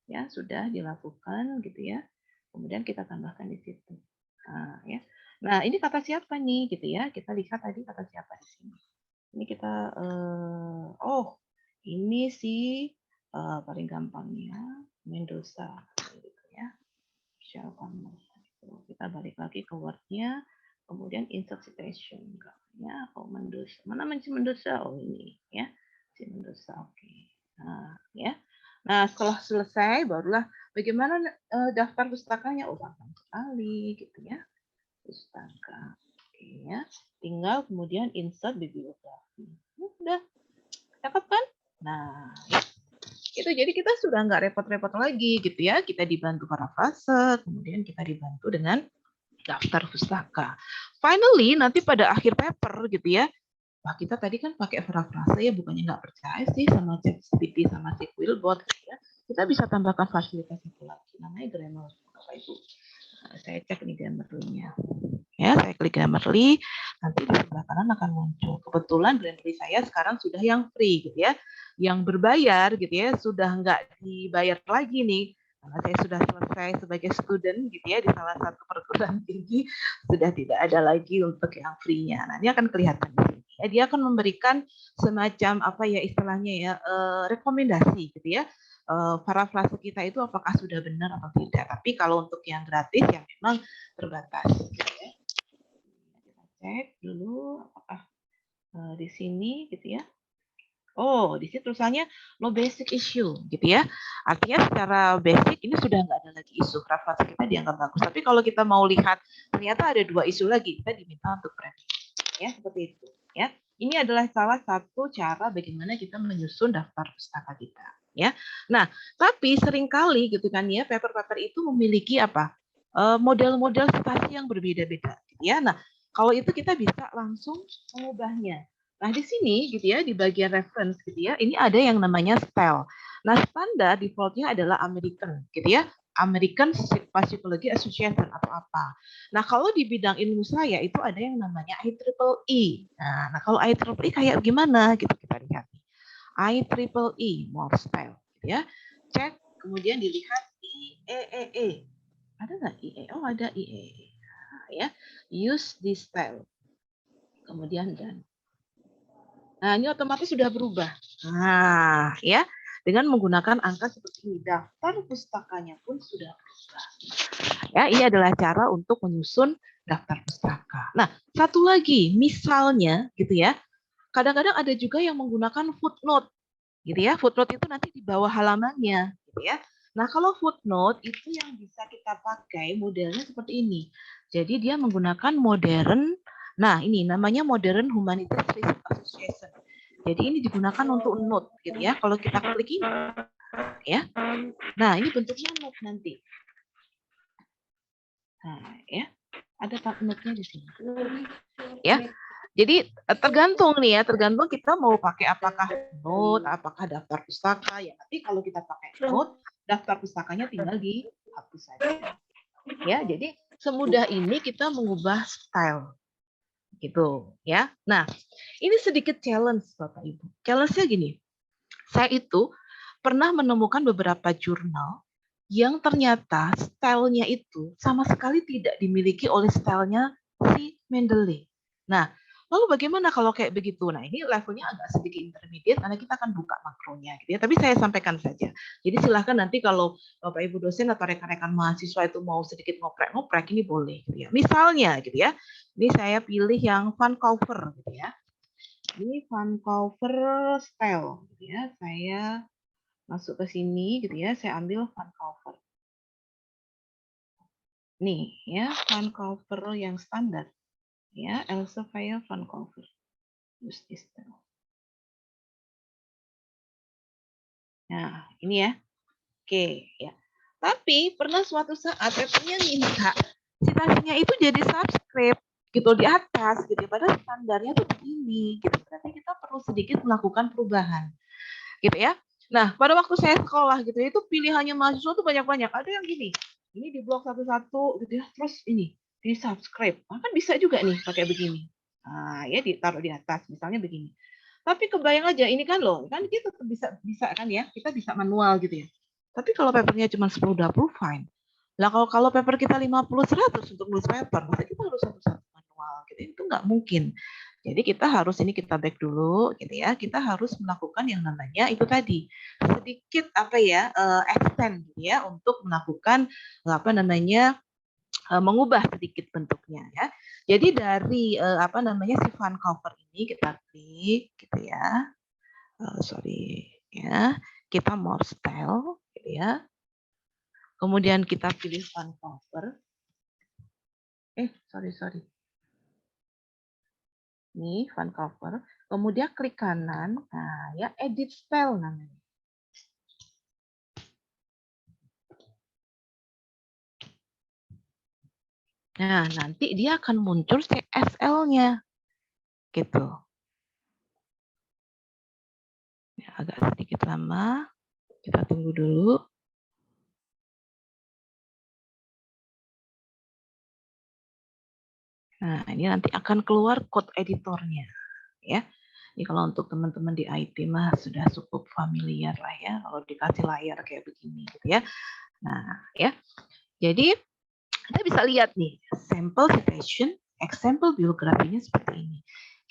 Speaker 4: ya, sudah dilakukan gitu ya. Kemudian kita tambahkan di situ. Nah, ya. Nah, ini kata siapa nih gitu ya? Kita lihat tadi kata siapa di sini. Ini kita ini sih paling gampangnya Mendoza gitu ya. Kita balik lagi ke word-nya, kemudian insert citation ya. Mendoza. Mana Mendoza? Oh, ini ya. Si Mendoza. Oke. Nah, ya. Nah, setelah selesai barulah bagaimana daftar pustakanya? Oh, gampang sekali gitu ya. Pustaka. Oke ya. Tinggal kemudian insert bibliografi. Udah. Cakep kan? Nah, itu jadi kita sudah nggak repot-repot lagi gitu ya. Kita dibantu parafrase, kemudian kita dibantu dengan daftar pustaka. Finally, nanti pada akhir paper gitu ya, wah kita tadi kan pakai parafrase ya, bukannya nggak percaya sih sama ChatGPT sama si Quillbot gitu ya. Kita bisa tambahkan fasilitas itu lagi, namanya Grammarly. Bapak Ibu. Nah, saya cek nih Grammarly-nya. Ya, saya klik Grammarly, nanti di sebelah kanan akan muncul. Kebetulan Grammarly saya sekarang sudah yang free gitu ya. Yang berbayar gitu ya, sudah nggak dibayar lagi nih. Karena saya sudah selesai sebagai student gitu ya di salah satu perguruan tinggi, sudah tidak ada lagi untuk yang free-nya. Nah, ini akan kelihatan di sini. Ya, dia akan memberikan semacam apa ya istilahnya ya rekomendasi gitu ya. Parafrase kita itu apakah sudah benar atau tidak. Tapi kalau untuk yang gratis yang memang terbatas gitu ya. Kita cek dulu apakah di sini gitu ya. Oh, di situ tulisannya no basic issue, gitu ya. Artinya secara basic ini sudah nggak ada lagi isu. Parafrase kita dianggap bagus. Tapi kalau kita mau lihat, ternyata ada 2 isu lagi. Kita diminta untuk premium. Ya, seperti itu. Ya. Ini adalah salah satu cara bagaimana kita menyusun daftar pustaka kita, ya. Nah, tapi seringkali gitu kan ya, paper-paper itu memiliki apa? Model-model citasi yang berbeda-beda, gitu ya. Nah, kalau itu kita bisa langsung mengubahnya. Nah, di sini gitu ya, di bagian reference gitu ya, ini ada yang namanya style. Nah, standar defaultnya adalah American, gitu ya. American Psychology Association atau apa. Nah, kalau di bidang ilmu saya itu ada yang namanya IEEE. Nah, kalau IEEE kayak gimana gitu kita lihat. IEEE more style ya. Cek kemudian dilihat IEEE. Ada nggak IE? Oh, ada IEEE. Ya. Use this style. Kemudian dan. Nah, ini otomatis sudah berubah. Nah, ya. Dengan menggunakan angka seperti ini, daftar pustakanya pun sudah berubah. Ya, ini adalah cara untuk menyusun daftar pustaka. Nah, satu lagi, misalnya gitu ya, kadang-kadang ada juga yang menggunakan footnote, gitu ya. Footnote itu nanti di bawah halamannya, gitu ya. Nah, kalau footnote itu yang bisa kita pakai modelnya seperti ini. Jadi dia menggunakan modern, nah ini namanya Modern Humanities Research Association. Jadi ini digunakan untuk note, gitu ya. Kalau kita klik ini, ya. Nah, ini bentuknya note nanti. Nah, ya, ada tabnotnya di sini. Ya, jadi tergantung nih ya, tergantung kita mau pakai apakah note, apakah daftar pustaka ya. Tapi kalau kita pakai note, daftar pustakanya tinggal dihapus saja. Ya, jadi semudah ini kita mengubah style, gitu ya. Nah, ini sedikit challenge Bapak Ibu. Challenge-nya gini, saya itu pernah menemukan beberapa jurnal yang ternyata stylenya itu sama sekali tidak dimiliki oleh stylenya si Mendeley. Nah, lalu bagaimana kalau kayak begitu? Nah, ini levelnya agak sedikit intermediate karena kita akan buka makronya, gitu ya. Tapi saya sampaikan saja. Jadi silahkan nanti kalau Bapak Ibu dosen atau rekan-rekan mahasiswa itu mau sedikit ngoprek-ngoprek, ini boleh, gitu ya. Misalnya, gitu ya. Ini saya pilih yang Vancouver, gitu ya. Ini Vancouver style, gitu ya. Saya masuk ke sini gitu ya, saya ambil Vancouver. Nih ya, Vancouver yang standar. Ya, Elsevier Vancouver. Use this style. Nah, ini ya. Oke, ya. Tapi pernah suatu saat papernya minta citasinya itu jadi subscript gitu di atas gitu. Padahal standarnya tuh begini gitu. Berarti kita perlu sedikit melakukan perubahan. Gitu ya. Nah, pada waktu saya sekolah gitu itu pilihannya mahasiswa tuh banyak-banyak. Ada yang gini, ini di blok satu-satu gitu ya, terus ini di subscribe. Nah, kan bisa juga nih pakai begini. Nah, ya ditaruh di atas, misalnya begini. Tapi kebayang aja ini kan loh, kan kita bisa bisa kan ya, kita bisa manual gitu ya. Tapi kalau papernya cuma 10-20 fine. Lah kalau paper kita 50-100 untuk nulis paper, masa kita harus satu-satu manual gitu. Itu nggak mungkin. Jadi kita harus ini kita back dulu gitu ya. Kita harus melakukan yang namanya itu tadi sedikit apa ya extend gitu ya untuk melakukan apa namanya mengubah sedikit bentuknya ya. Jadi dari apa namanya si Vancouver ini kita klik gitu ya. Sorry ya. Kita more style gitu ya. Kemudian kita pilih Vancouver. Sorry. Nih, Vancouver. Kemudian klik kanan. Nah, ya edit style namanya. Nah, nanti dia akan muncul CSL-nya. Gitu. Ya, agak sedikit lama. Kita tunggu dulu. Nah, ini nanti akan keluar code editornya. Ya. Ini kalau untuk teman-teman di IT mah sudah cukup familiar lah ya. Kalau dikasih layar kayak begini gitu ya. Nah, ya. Jadi, kita bisa lihat nih. Sample citation, example biografinya seperti ini.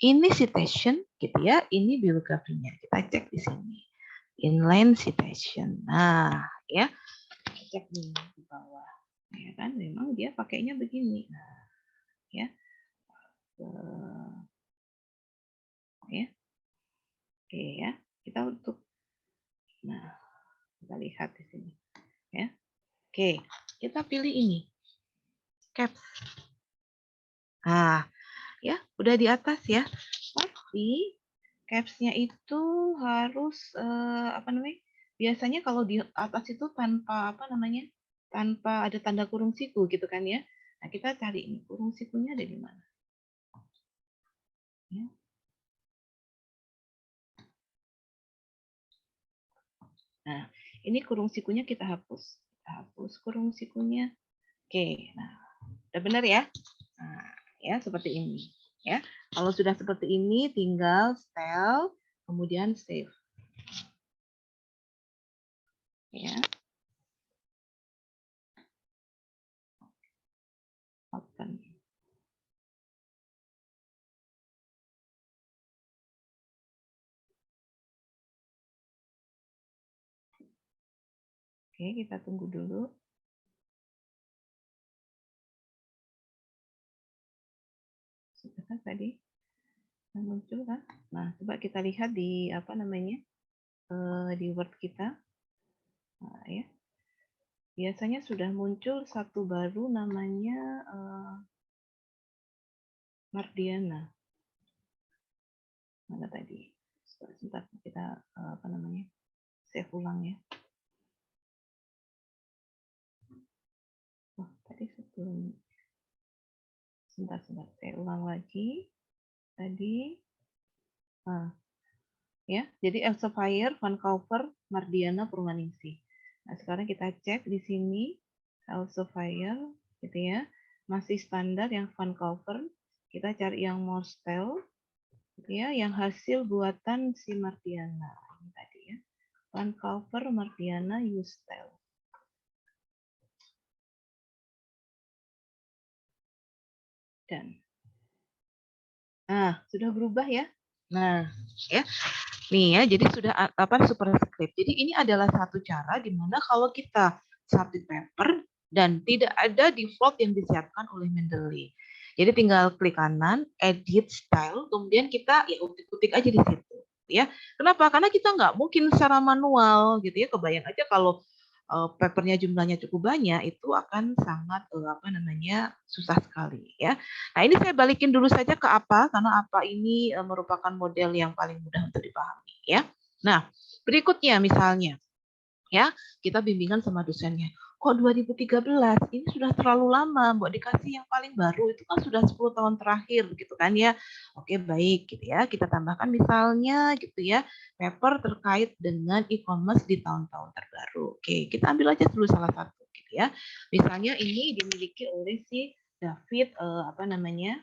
Speaker 4: Ini citation gitu ya. Ini biografinya. Kita cek di sini. Inline citation. Nah, ya. Kita cek nih di bawah. Ya kan, memang dia pakainya begini. Nah, ya. Ya. Oke ya. Kita untuk nah, kita lihat di sini. Ya. Oke, kita pilih ini. Caps. Nah, ya, udah di atas ya. tapi caps-nya itu harus apa namanya? Biasanya kalau di atas itu tanpa apa namanya? Tanpa ada tanda kurung siku gitu kan ya. Nah, kita cari ini kurung sikunya ada di mana? Ya. Nah, ini kurung sikunya kita hapus. Kita hapus kurung sikunya. Oke, nah, udah benar ya? Nah, ya seperti ini. Ya, kalau sudah seperti ini, tinggal setel, kemudian save. Ya, open. Oke, kita tunggu dulu. Sudah kan tadi muncul kan? Nah, coba kita lihat di apa namanya di Word kita. Nah, ya, biasanya sudah muncul satu baru namanya Mardiana. Mana tadi? Sebentar kita apa namanya save ulang ya. Oh, tadi sebelum sebentar saya ulang lagi. Tadi ya, jadi Elsevier, Vancouver, Mardiana, Purwaningsih. Nah, sekarang kita cek di sini Elsevier gitu ya. Masih standar yang Vancouver. Kita cari yang Morstel gitu ya, yang hasil buatan si Mardiana ini tadi ya. Vancouver, Mardiana, Ustel. Dan sudah berubah ya. Nah, ya. Nih ya, jadi sudah apa superscript. Jadi ini adalah satu cara di mana kalau kita submit paper dan tidak ada default yang disiapkan oleh Mendeley. Jadi tinggal klik kanan, edit style, kemudian kita ya utik-utik aja di situ, ya. Kenapa? Karena kita nggak mungkin secara manual, gitu ya. Kebayang aja kalau papernya jumlahnya cukup banyak, itu akan sangat apa namanya susah sekali, ya. Nah, ini saya balikin dulu saja ke apa, karena apa ini merupakan model yang paling mudah untuk dipahami, ya. Nah, berikutnya misalnya, ya, kita bimbingan sama dosennya. Kok 2013? Ini sudah terlalu lama, Mbak dikasih yang paling baru, itu kan sudah 10 tahun terakhir, gitu kan ya. Oke, baik, gitu ya. Kita tambahkan misalnya, gitu ya, paper terkait dengan e-commerce di tahun-tahun terbaru. Oke, kita ambil aja dulu salah satu, gitu ya. Misalnya ini dimiliki oleh si David, apa namanya,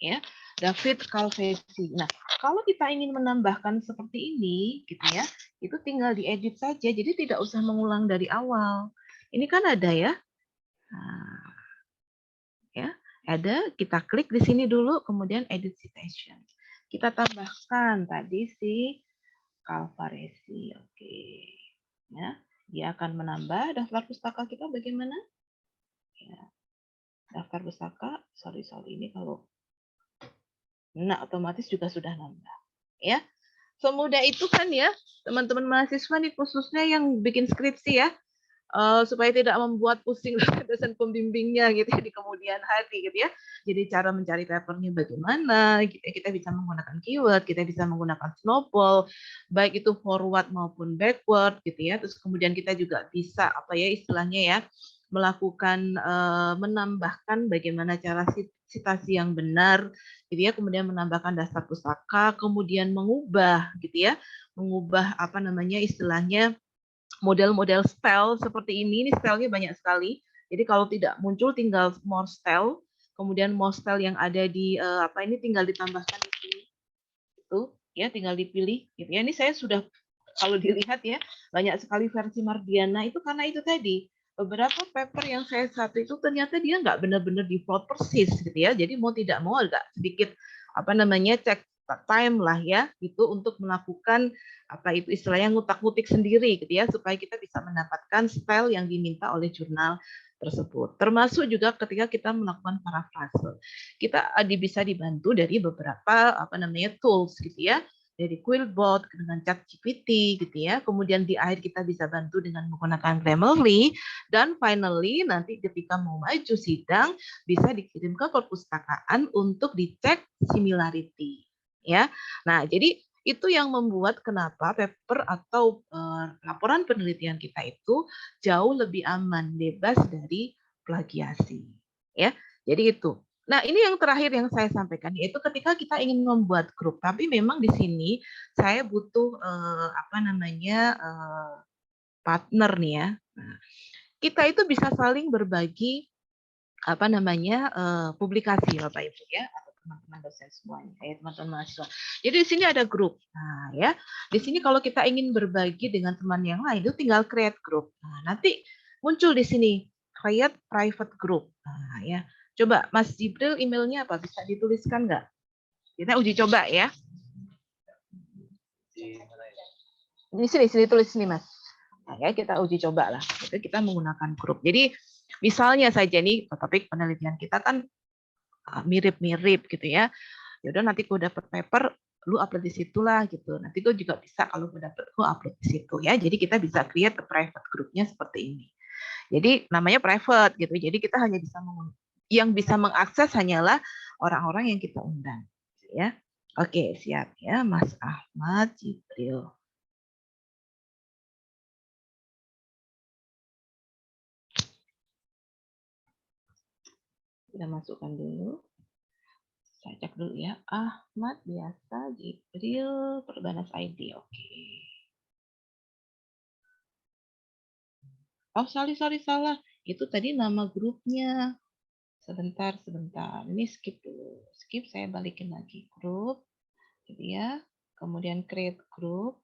Speaker 4: ya, David Calvesi. Nah, kalau kita ingin menambahkan seperti ini, gitu ya, itu tinggal diedit saja, jadi tidak usah mengulang dari awal. Ini kan ada ya, nah, ya, ada. Kita klik di sini dulu, kemudian edit citation. Kita tambahkan tadi si Calvesi, oke, ya, dia akan menambah daftar pustaka kita bagaimana? Ya, daftar pustaka, sorry ini kalau nah otomatis juga sudah nambah, ya. Semudah itu kan ya, teman-teman mahasiswa nih khususnya yang bikin skripsi ya, supaya tidak membuat pusing dosen pembimbingnya gitu ya di kemudian hari gitu ya. Jadi cara mencari papernya bagaimana, gitu ya. Kita bisa menggunakan keyword, kita bisa menggunakan snowball, baik itu forward maupun backward gitu ya. Terus kemudian kita juga bisa apa ya istilahnya ya, melakukan menambahkan bagaimana cara citasi yang benar gitu ya, kemudian menambahkan daftar pustaka, kemudian mengubah gitu ya, mengubah apa namanya istilahnya model-model style seperti ini stylenya banyak sekali. Jadi kalau tidak muncul tinggal more style, kemudian more style yang ada di apa ini tinggal ditambahkan di sini. Itu ya tinggal dipilih gitu ya. Ini saya sudah kalau dilihat ya banyak sekali versi Mardiana itu karena itu tadi beberapa paper yang saya satu itu ternyata dia nggak benar-benar default persis gitu ya. Jadi mau tidak mau agak sedikit apa namanya cek time lah ya gitu untuk melakukan apa itu istilahnya ngutak-ngutik sendiri gitu ya supaya kita bisa mendapatkan style yang diminta oleh jurnal tersebut. Termasuk juga ketika kita melakukan parafrase. Kita bisa dibantu dari beberapa apa namanya tools gitu ya. dari Quillbot dengan ChatGPT gitu ya. Kemudian di akhir kita bisa bantu dengan menggunakan Grammarly, dan finally nanti ketika mau maju sidang bisa dikirim ke perpustakaan untuk dicek similarity ya. Nah, jadi itu yang membuat kenapa paper atau laporan penelitian kita itu jauh lebih aman, bebas dari plagiasi ya. Jadi itu. Nah, ini yang terakhir yang saya sampaikan, yaitu ketika kita ingin membuat grup, tapi memang di sini saya butuh partner nih ya. Nah, kita itu bisa saling berbagi publikasi Bapak Ibu ya, atau teman-teman dosen semuanya, ya teman-teman mahasiswa. Jadi di sini ada grup. Nah, ya. Di sini kalau kita ingin berbagi dengan teman yang lain itu tinggal create group. Nah, nanti muncul di sini create private group. Nah, ya. Coba Mas Jibril emailnya apa? Bisa dituliskan nggak? Kita uji coba ya. Di sini tulis sini Mas. Nah, ya kita uji coba lah. Itu kita menggunakan grup. Jadi misalnya saja nih topik penelitian kita kan mirip-mirip gitu ya. Ya udah nanti gue dapet paper, lu upload di situ lah gitu. Nanti gue juga bisa kalau gue dapet gue upload di situ ya. Jadi kita bisa create private grupnya seperti ini. Jadi namanya private gitu. Jadi kita hanya bisa yang bisa mengakses hanyalah orang-orang yang kita undang ya. Oke, siap ya Mas Ahmad Jibril. Kita masukkan dulu. Saya cek dulu ya. Ahmad biasa, Jibril, Perbanas ID. Oke. Oh, sorry, salah. Itu tadi nama grupnya. Sebentar. Ini skip dulu. Skip, saya balikin lagi. Grup. Gitu ya. Kemudian create group.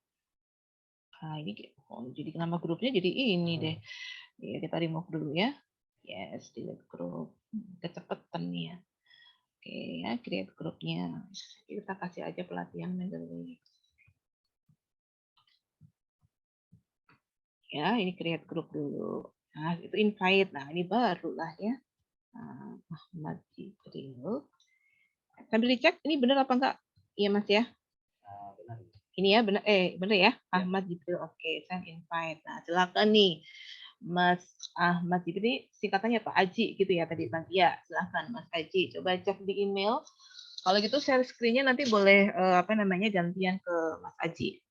Speaker 4: Nah, ini jadi nama grupnya jadi ini deh. Ya, kita remove dulu ya. Yes, delete group. Kecepatan nih ya. Oke ya, create grupnya. Kita kasih aja pelatihan Mendeley. Ya, ini create group dulu. Nah, itu invite. Nah, ini baru lah ya. Nah, Ahmad Jibril. Sambil dicek, ini benar apa enggak? Iya, Mas ya? Benar. Ini ya, benar. Benar ya? Ahmad Jibril. Oke, send invite. Nah, silakan nih. Mas Ahmad Jibril, singkatannya Pak Aji gitu ya tadi Bang. Ya, silakan Mas Aji. Coba cek di email. Kalau gitu share screen-nya nanti boleh gantian ke Mas Aji.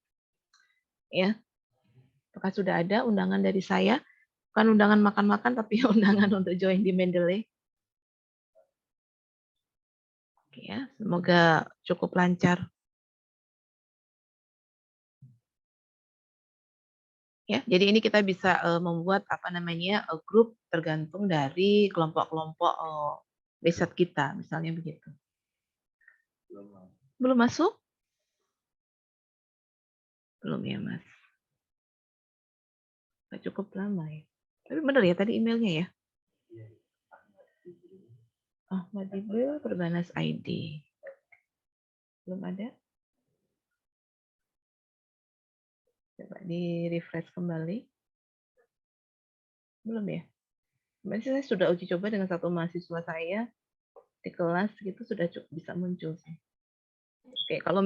Speaker 4: Ya. Apakah sudah ada undangan dari saya? Bukan undangan makan-makan tapi undangan untuk join di Mendeley. Oke ya, semoga cukup lancar. Ya, jadi ini kita bisa membuat grup tergantung dari kelompok-kelompok riset kita, misalnya begitu. Belum masuk? Belum ya, Mas. Nggak cukup lama ya. Tapi benar ya tadi emailnya ya? Ahmad Jibril Perbanas ID. Belum ada? Coba di refresh kembali. Belum ya? Kemarin saya sudah uji coba dengan satu mahasiswa saya di kelas gitu sudah cukup bisa muncul sih. Oke, kalau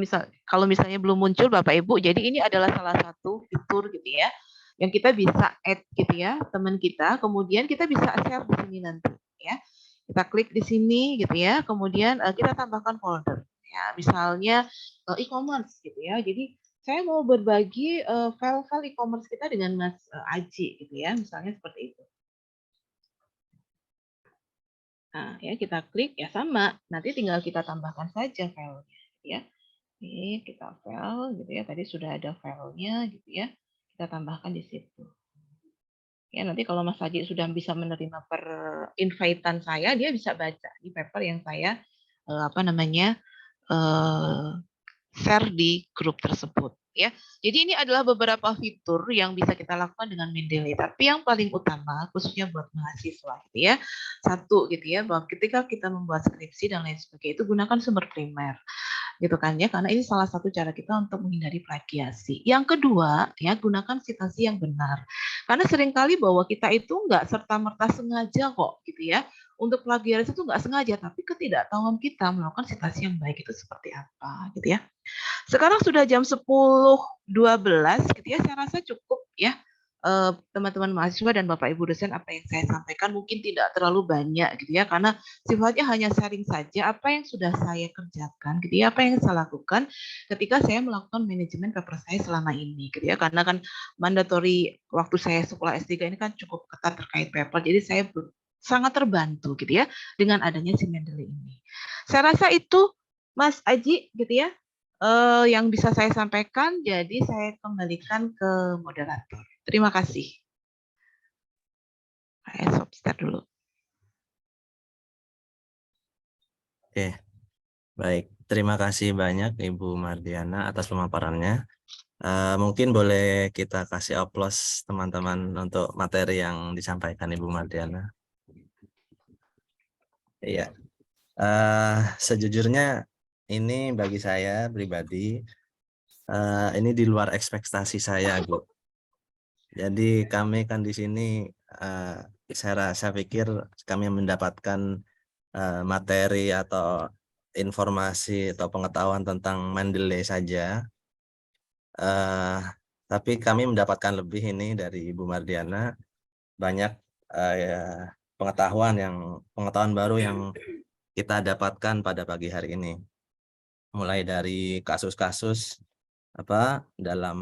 Speaker 4: misalnya belum muncul Bapak Ibu, jadi ini adalah salah satu fitur gitu ya, yang kita bisa add gitu ya teman kita, kemudian kita bisa share di sini nanti ya. Kita klik di sini gitu ya, kemudian kita tambahkan folder ya, misalnya e-commerce gitu ya. Jadi saya mau berbagi file-file e-commerce kita dengan Mas Aji gitu ya, misalnya seperti itu. Nah, ya kita klik ya sama, nanti tinggal kita tambahkan saja filenya ya. Oke, kita file gitu ya. Tadi sudah ada filenya gitu ya. Kita tambahkan di situ. Ya, nanti kalau Mas Haji sudah bisa menerima per invite-an saya, dia bisa baca di paper yang saya share di grup tersebut ya. Jadi ini adalah beberapa fitur yang bisa kita lakukan dengan Mendeley, tapi yang paling utama khususnya buat mahasiswa gitu ya. Satu gitu ya, bahwa ketika kita membuat skripsi dan lain sebagainya itu gunakan sumber primer gitu kan ya, karena ini salah satu cara kita untuk menghindari plagiasi. Yang kedua ya, gunakan citasi yang benar. Karena seringkali bahwa kita itu nggak serta-merta sengaja kok gitu ya. Untuk plagiaris itu nggak sengaja, tapi ketidaktahuan kita melakukan citasi yang baik itu seperti apa gitu ya. Sekarang sudah jam 10.12 gitu ya, saya rasa cukup ya teman-teman mahasiswa dan Bapak Ibu dosen apa yang saya sampaikan mungkin tidak terlalu banyak gitu ya, karena sifatnya hanya sharing saja apa yang sudah saya kerjakan gitu ya, apa yang saya lakukan ketika saya melakukan manajemen paper saya selama ini gitu ya, karena kan mandatory waktu saya sekolah S3 ini kan cukup ketat terkait paper, jadi saya sangat terbantu gitu ya dengan adanya si Mendeley ini. Saya rasa itu Mas Aji gitu ya yang bisa saya sampaikan, jadi saya kembalikan ke moderator. Terima kasih. Saya stop dulu.
Speaker 2: Oke, baik. Terima kasih banyak Ibu Mardiana atas pemaparannya. Mungkin boleh kita kasih aplaus teman-teman untuk materi yang disampaikan Ibu Mardiana. Iya. Sejujurnya ini bagi saya pribadi ini di luar ekspektasi saya, Bu. Jadi kami kan di sini saya pikir kami mendapatkan materi atau informasi atau pengetahuan tentang Mendeley saja. Tapi kami mendapatkan lebih ini dari Ibu Mardiana, banyak pengetahuan baru yang kita dapatkan pada pagi hari ini. Mulai dari kasus-kasus dalam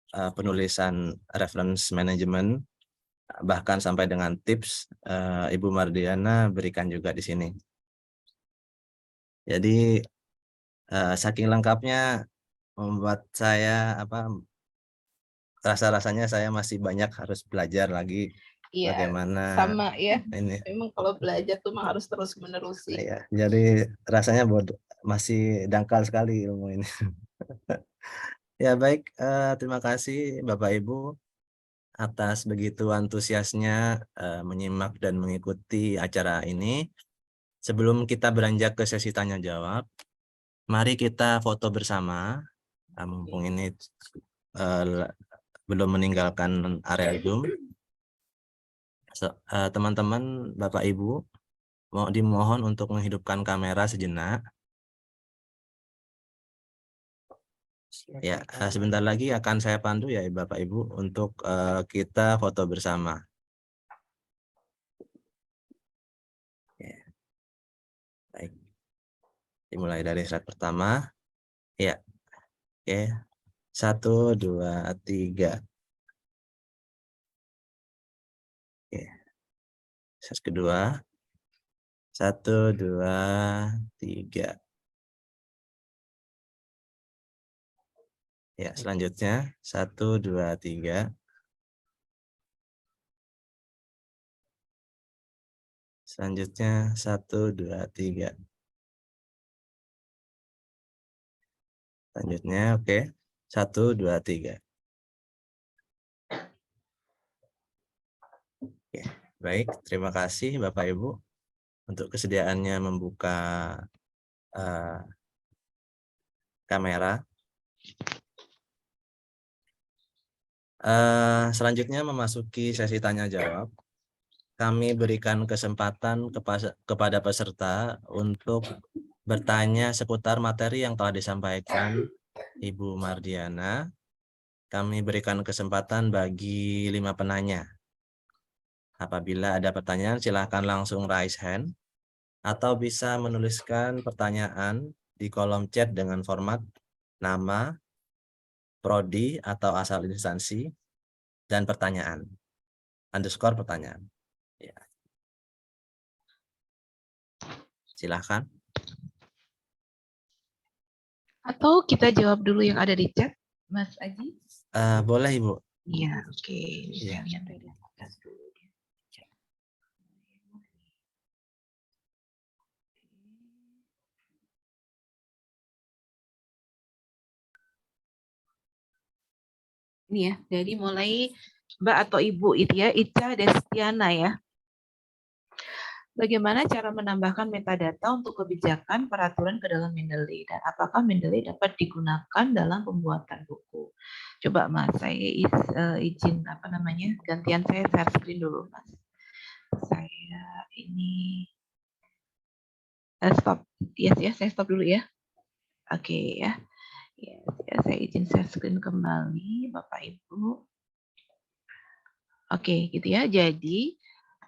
Speaker 2: penulisan reference management, bahkan sampai dengan tips Ibu Mardiana berikan juga di sini. Jadi saking lengkapnya membuat saya rasa-rasanya saya masih banyak harus belajar lagi bagaimana
Speaker 4: sama ya.
Speaker 2: ini.
Speaker 4: Memang kalau belajar tuh harus terus menerus sih.
Speaker 2: Ya, jadi rasanya masih dangkal sekali ilmu ini. Ya baik, terima kasih Bapak Ibu atas begitu antusiasnya menyimak dan mengikuti acara ini. Sebelum kita beranjak ke sesi tanya jawab, mari kita foto bersama. Mumpung ini belum meninggalkan area Zoom. Teman-teman, Bapak Ibu, dimohon untuk menghidupkan kamera sejenak. Ya, sebentar lagi akan saya pandu ya Bapak Ibu untuk kita foto bersama. Ya. Baik. Dimulai dari slide pertama. Ya. Oke. 1, 2, 3. Oke. Slide kedua. 1, 2, 3. Ya, selanjutnya 1, 2, 3. Selanjutnya 1, 2, 3. Selanjutnya oke. 1, 2, 3. Oke, baik. Terima kasih Bapak Ibu untuk kesediaannya membuka kamera. Selanjutnya memasuki sesi tanya jawab. Kami berikan kesempatan kepada peserta untuk bertanya seputar materi yang telah disampaikan Ibu Mardiana. Kami berikan kesempatan bagi 5 penanya. Apabila ada pertanyaan, silakan langsung raise hand atau bisa menuliskan pertanyaan di kolom chat dengan format nama, prodi atau asal instansi, dan pertanyaan, underscore pertanyaan. Ya. Silahkan.
Speaker 4: Atau kita jawab dulu yang ada di chat, Mas Aji?
Speaker 2: Boleh Ibu.
Speaker 4: Iya, oke.
Speaker 2: Iya.
Speaker 4: Saya lihat dari atas dulu. Ini ya, jadi mulai Mbak atau Ibu itu ya, Ica Destiana ya. bagaimana cara menambahkan metadata untuk kebijakan peraturan ke dalam Mendeley dan apakah Mendeley dapat digunakan dalam pembuatan buku. Coba Mas, saya izin gantian saya share screen dulu Mas. Saya ini stop. Yes ya, saya stop dulu ya. Oke ya. Yes, ya, saya izin share screen kembali Bapak Ibu. Oke, gitu ya. Jadi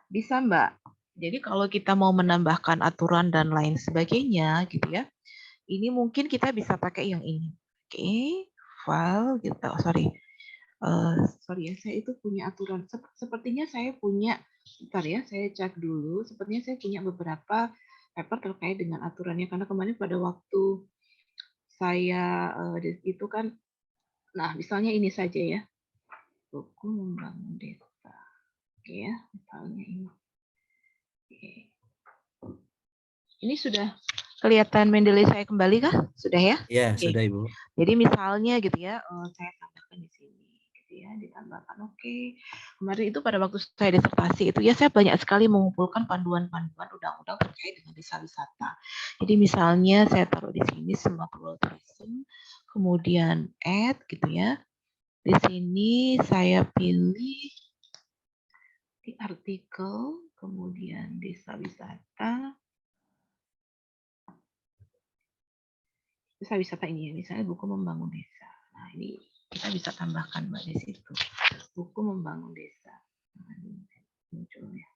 Speaker 4: bisa Mbak. Jadi kalau kita mau menambahkan aturan dan lain sebagainya gitu ya. Ini mungkin kita bisa pakai yang ini. Oke, file gitu. Sorry ya, saya itu punya aturan. Sepertinya saya punya, bentar ya, saya cek dulu. Sepertinya saya punya beberapa paper terkait dengan aturannya. Karena kemarin pada waktu saya itu kan, nah misalnya ini saja ya. Buku membangun desa. Oke ya, misalnya ini. Oke. Ini sudah kelihatan Mendeley saya kembali kah? Sudah ya?
Speaker 2: Ya,
Speaker 4: Oke.
Speaker 2: sudah Ibu.
Speaker 4: Jadi misalnya gitu ya, saya tambahkan di sini, gitu ya, ditambahkan. Oke. Kemarin itu pada waktu saya disertasi itu ya saya banyak sekali mengumpulkan panduan-panduan undang-undang terkait dengan desa wisata. Jadi misalnya saya taruh di sini semua tourism, kemudian add gitu ya. Di sini saya pilih di artikel, kemudian desa wisata. Desa wisata ini ya, misalnya buku membangun desa. Nah, ini kita bisa tambahkan Mbak di situ. Buku membangun desa. Nah, ini munculnya.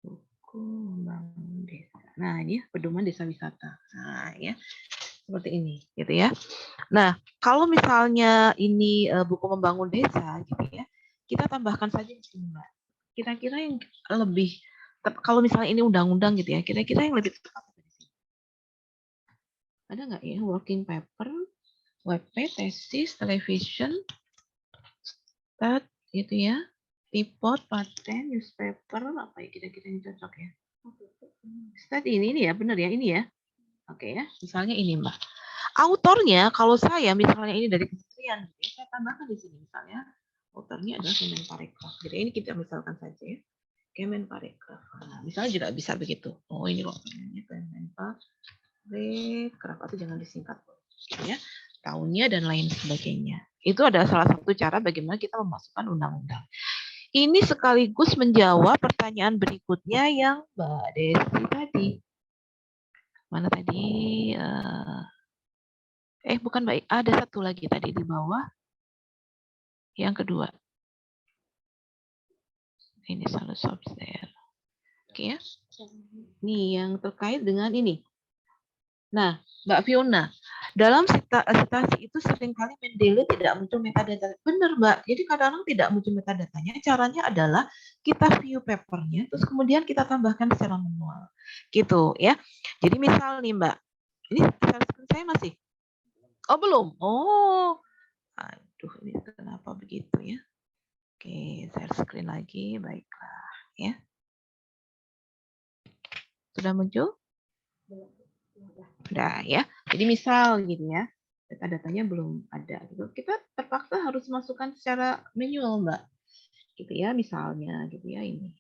Speaker 4: Buku membangun desa. Nah, ini ya, pedoman desa wisata. Nah, ya. Seperti ini, gitu ya. Nah, kalau misalnya ini buku membangun desa gitu ya, kita tambahkan saja di sini, Mbak. Kira-kira yang lebih kalau misalnya ini undang-undang gitu ya, kira-kira yang lebih tepat di sini. Ada nggak ya working paper, WP, tesis, television, stat gitu ya, report, paten, newspaper, apa ya kira-kira yang cocok ya? Stat ini ya, benar ya, ini ya. Oke ya, misalnya ini Mbak. Autornya kalau saya misalnya ini dari kementerian, saya tambahkan di sini misalnya autornya adalah Kemenparekraf. Jadi ini kita misalkan saja ya, Kemenparekraf. Nah, misalnya juga bisa begitu. Oh ini loh, Kemenparekraf atau jangan disingkat, gitu ya. Tahunnya dan lain sebagainya. Itu adalah salah satu cara bagaimana kita memasukkan undang-undang. Ini sekaligus menjawab pertanyaan berikutnya yang Mbak Desi tadi. Mana tadi? Bukan Mbak, ada satu lagi tadi di bawah. Yang kedua. Ini selalu subshare. Oke ya. Ini yang terkait dengan ini. Nah, Mbak Fiona, dalam citasi itu seringkali Mendeley tidak muncul metadata. Benar, Mbak. Jadi kadang-kadang tidak muncul metadatanya. Caranya adalah kita view papernya, terus kemudian kita tambahkan secara manual. Gitu ya. Jadi misal nih, Mbak. Ini share screen saya masih? Oh, belum. Oh. Aduh, ini kenapa begitu ya? Oke, share screen lagi. Baiklah, ya. Sudah muncul? Sudah ya. Jadi misal gitu ya, data-datanya belum ada gitu. Kita terpaksa harus masukkan secara manual, Mbak. Gitu ya, misalnya gitu ya ini.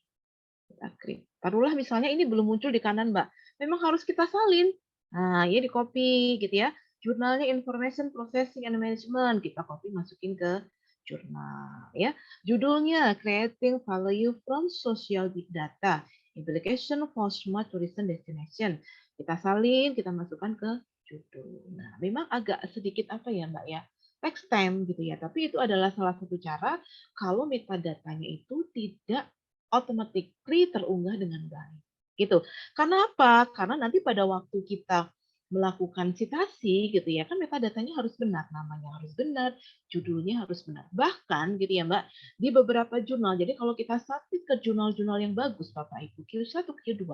Speaker 4: Kita create. Taruhlah misalnya ini belum muncul di kanan, Mbak. Memang harus kita salin. Nah, ya di copy gitu ya. Jurnalnya Information Processing and Management, kita copy masukin ke jurnal ya. Judulnya Creating Value from Social Big Data, Implication for Smart Tourism Destination. Kita salin, kita masukkan ke judul. Nah, memang agak sedikit apa ya Mbak ya, text time gitu ya. Tapi itu adalah salah satu cara kalau metadatanya itu tidak automatically terunggah dengan baik. Gitu. Karena apa? Karena nanti pada waktu kita melakukan citasi gitu ya, kan metadatanya harus benar, namanya harus benar, judulnya harus benar. Bahkan gitu ya Mbak, di beberapa jurnal, jadi kalau kita submit ke jurnal-jurnal yang bagus Bapak Ibu, Q1, Q2,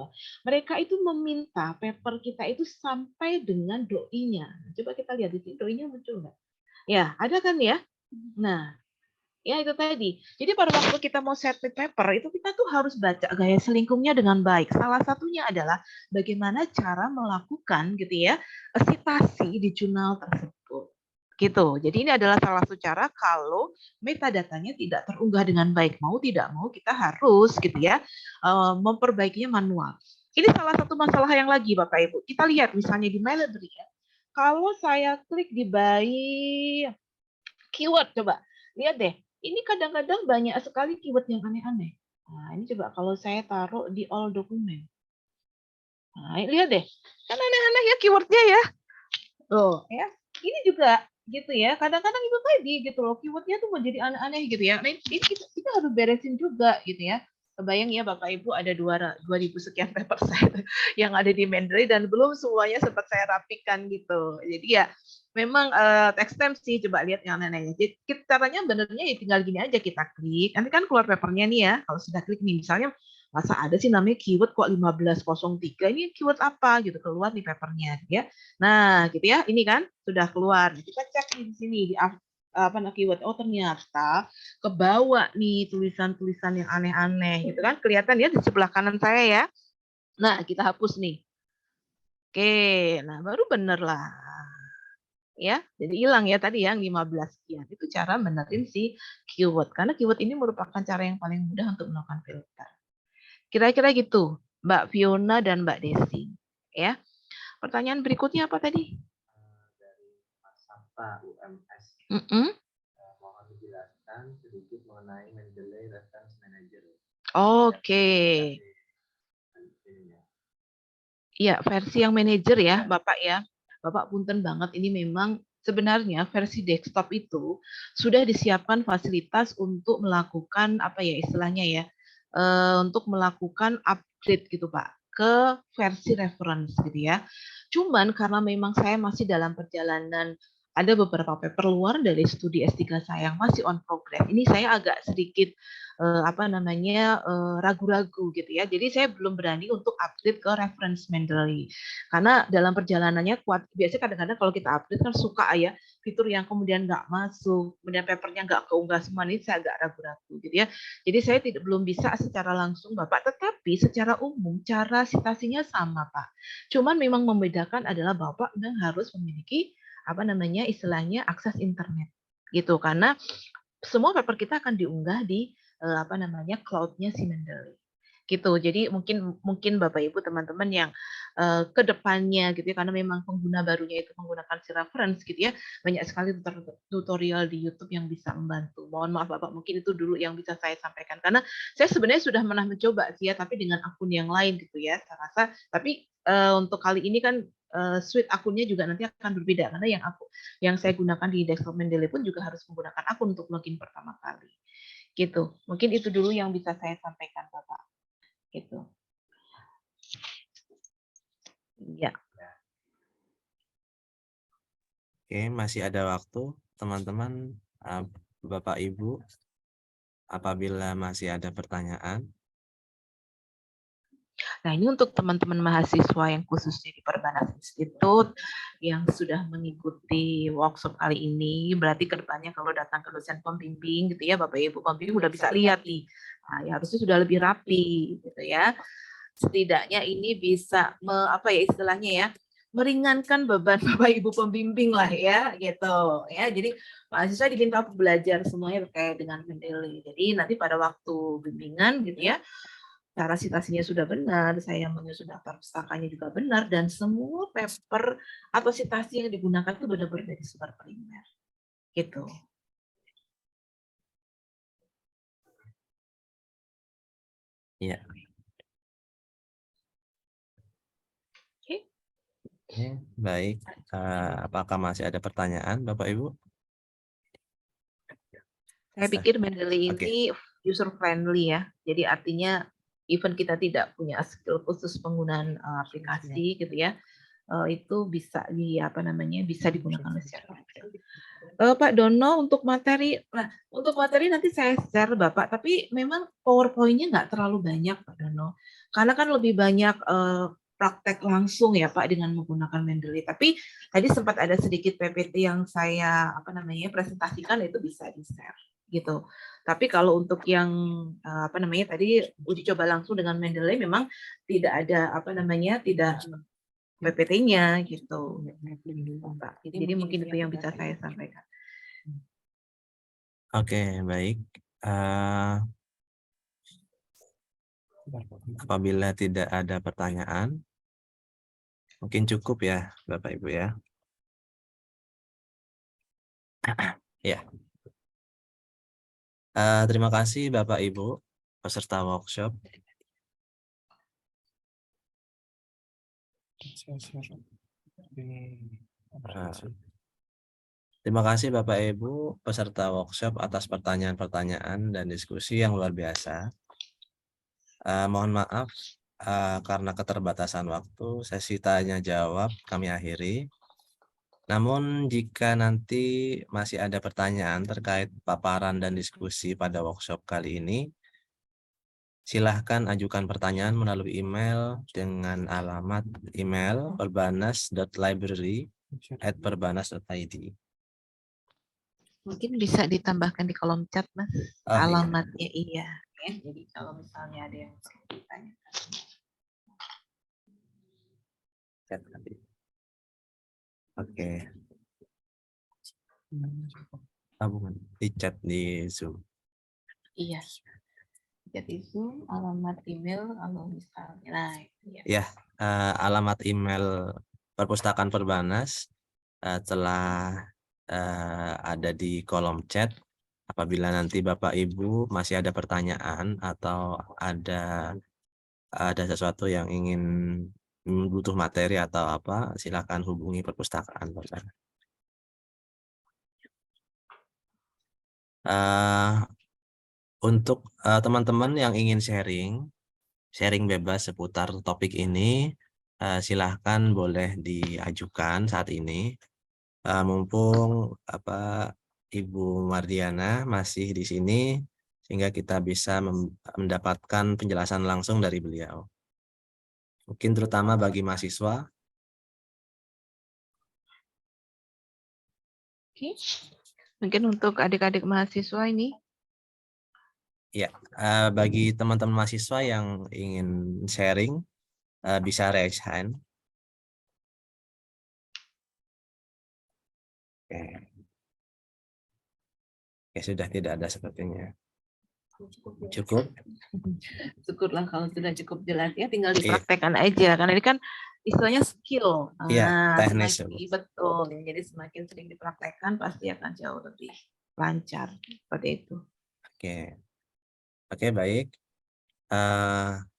Speaker 4: mereka itu meminta paper kita itu sampai dengan doi-nya. Coba kita lihat di sini, doi-nya muncul nggak? Ya, ada kan ya? Nah, ya itu tadi. Jadi pada waktu kita mau submit paper, itu kita tuh harus baca gaya selingkungnya dengan baik. Salah satunya adalah bagaimana cara melakukan gitu ya, citasi di jurnal tersebut. Gitu. Jadi ini adalah salah satu cara kalau metadatanya tidak terunggah dengan baik. Mau tidak mau kita harus gitu ya memperbaikinya manual. Ini salah satu masalah yang lagi Bapak Ibu. Kita lihat misalnya di My Library ya. Kalau saya klik di by keyword, coba lihat deh. Ini kadang-kadang banyak sekali keyword yang aneh-aneh. Nah, ini coba kalau saya taruh di all document. Nah, lihat deh. Kan aneh-aneh ya keywordnya ya. Loh, ya. Ini juga gitu ya. Kadang-kadang itu tadi gitu loh, keywordnya tuh menjadi aneh-aneh gitu ya. Nah, ini kita harus beresin juga gitu ya. Kebayang ya Bapak Ibu ada 2.000 sekian paper set yang ada di Mendeley dan belum semuanya sempat saya rapikan gitu. Jadi ya memang text time sih, coba lihat yang aneh-anehnya. Jadi caranya benernya ya tinggal gini aja, kita klik. Nanti kan keluar papernya nih ya. Kalau sudah klik nih misalnya masa ada sih namanya keyword kok 1503, ini keyword apa gitu, keluar di papernya ya. Nah, gitu ya. Ini kan sudah keluar. Kita cek di sini di apa keyword. Oh, ternyata kebawa nih tulisan-tulisan yang aneh-aneh gitu kan. Kelihatan ya di sebelah kanan saya ya. Nah, kita hapus nih. Oke, nah baru bener lah. Ya, jadi hilang ya tadi yang 15 sekian. Itu cara benerin si keyword. Karena keyword ini merupakan cara yang paling mudah untuk melakukan filter. Kira-kira gitu, Mbak Fiona dan Mbak Desi. Ya. Pertanyaan berikutnya apa tadi?
Speaker 2: Dari Mas Sabta UMS. Mohon dijelaskan sedikit mengenai Mendeley Reference Manager.
Speaker 4: Oke. Iya, versi yang manajer ya, Bapak ya. Bapak punten banget, ini memang sebenarnya versi desktop itu sudah disiapkan fasilitas untuk melakukan apa ya istilahnya ya, untuk melakukan upgrade gitu Pak ke versi reference gitu ya. Cuman karena memang saya masih dalam perjalanan, ada beberapa paper luar dari studi S3 saya yang masih on progress. Ini saya agak sedikit ragu-ragu gitu ya. Jadi saya belum berani untuk update ke reference Mendeley. Karena dalam perjalanannya kuat, biasanya kadang-kadang kalau kita update kan suka ya fitur yang kemudian nggak masuk, kemudian papernya nggak keunggah semua, ini saya agak ragu-ragu gitu ya. Jadi saya belum bisa secara langsung Bapak, tetapi secara umum cara citasinya sama Pak. Cuman memang membedakan adalah Bapak memang harus memiliki istilahnya akses internet gitu, karena semua paper kita akan diunggah di cloud-nya si Mendeley gitu. Jadi mungkin Bapak Ibu teman-teman yang ke depannya gitu ya, karena memang pengguna barunya itu menggunakan si reference gitu ya, banyak sekali tutorial di YouTube yang bisa membantu. Mohon maaf Bapak, mungkin itu dulu yang bisa saya sampaikan, karena saya sebenarnya sudah pernah mencoba sih ya, tapi dengan akun yang lain gitu ya, saya rasa. Tapi untuk kali ini kan suite akunnya juga nanti akan berbeda, karena yang saya gunakan di desktop Mendeley pun juga harus menggunakan akun untuk login pertama kali. Gitu. Mungkin itu dulu yang bisa saya sampaikan Bapak. Gitu. Ya.
Speaker 2: Oke, masih ada waktu teman-teman, Bapak Ibu, apabila masih ada pertanyaan.
Speaker 4: Nah, ini untuk teman-teman mahasiswa yang khususnya di Perbanas Institute yang sudah mengikuti workshop kali ini, berarti kedepannya kalau datang ke dosen pembimbing gitu ya, Bapak Ibu pembimbing udah bisa lihat nih. Nah, ya harusnya sudah lebih rapi gitu ya. Setidaknya ini bisa istilahnya ya, meringankan beban Bapak Ibu pembimbing lah ya gitu ya. Jadi mahasiswa diminta untuk belajar semuanya terkait dengan Mendeley. Jadi nanti pada waktu bimbingan gitu ya, cara citasinya sudah benar, saya menyusun daftar pustakanya juga benar, dan semua paper atau citasi yang digunakan itu benar-benar dari sumber primer. Gitu.
Speaker 2: Iya. Oke, baik. Apakah masih ada pertanyaan, Bapak Ibu?
Speaker 4: Saya pikir Mendeley ini user friendly ya. Jadi artinya even kita tidak punya skill khusus penggunaan aplikasi gitu ya, itu bisa bisa digunakan oleh siapa saja. Pak Dono, untuk materi nanti saya share Bapak, tapi memang PowerPoint-nya nggak terlalu banyak Pak Dono, karena kan lebih banyak praktek langsung ya Pak dengan menggunakan Mendeley. Tapi tadi sempat ada sedikit PPT yang saya presentasikan, itu bisa di-share gitu. Tapi kalau untuk yang tadi uji coba langsung dengan Mendeley memang tidak ada tidak PPT-nya gitu. Pak. Jadi mungkin itu yang bisa saya sampaikan.
Speaker 2: Oke, baik. Apabila tidak ada pertanyaan, mungkin cukup ya, Bapak Ibu ya. Ya. Terima kasih Bapak Ibu peserta workshop. Terima kasih Bapak Ibu peserta workshop atas pertanyaan-pertanyaan dan diskusi yang luar biasa. Mohon maaf karena keterbatasan waktu, sesi tanya jawab kami akhiri. Namun jika nanti masih ada pertanyaan terkait paparan dan diskusi pada workshop kali ini, silahkan ajukan pertanyaan melalui email dengan alamat email perbanas.library@perbanas.id.
Speaker 4: Mungkin bisa ditambahkan di kolom chat, Mas.
Speaker 2: Oh, iya.
Speaker 4: Alamatnya iya. Ya. Jadi kalau misalnya ada yang bertanya.
Speaker 2: Chat nanti. Oke. Bukan. Di chat di Zoom.
Speaker 4: Iya. Jadi Zoom, alamat email, kalau misalnya. Nah, iya.
Speaker 2: Ya, alamat email Perpustakaan Perbanas telah ada di kolom chat. Apabila nanti Bapak Ibu masih ada pertanyaan atau ada sesuatu yang ingin butuh materi atau apa, silakan hubungi Perpustakaan Perbanas. Untuk teman-teman yang ingin sharing bebas seputar topik ini, silahkan boleh diajukan saat ini. Mumpung Ibu Mardiana masih di sini, sehingga kita bisa mendapatkan penjelasan langsung dari beliau. Mungkin terutama bagi mahasiswa.
Speaker 4: Oke. Mungkin untuk adik-adik mahasiswa ini.
Speaker 2: Ya, bagi teman-teman mahasiswa yang ingin sharing, bisa raise hand. Oke, sudah tidak ada sepertinya. Cukup.
Speaker 4: Syukurlah kalau sudah cukup jelas ya, tinggal dipraktekkan aja. Karena ini kan istilahnya skill.
Speaker 2: Iya, teknis.
Speaker 4: Betul. Jadi semakin sering dipraktekkan pasti akan jauh lebih lancar. Seperti itu.
Speaker 2: Oke, baik.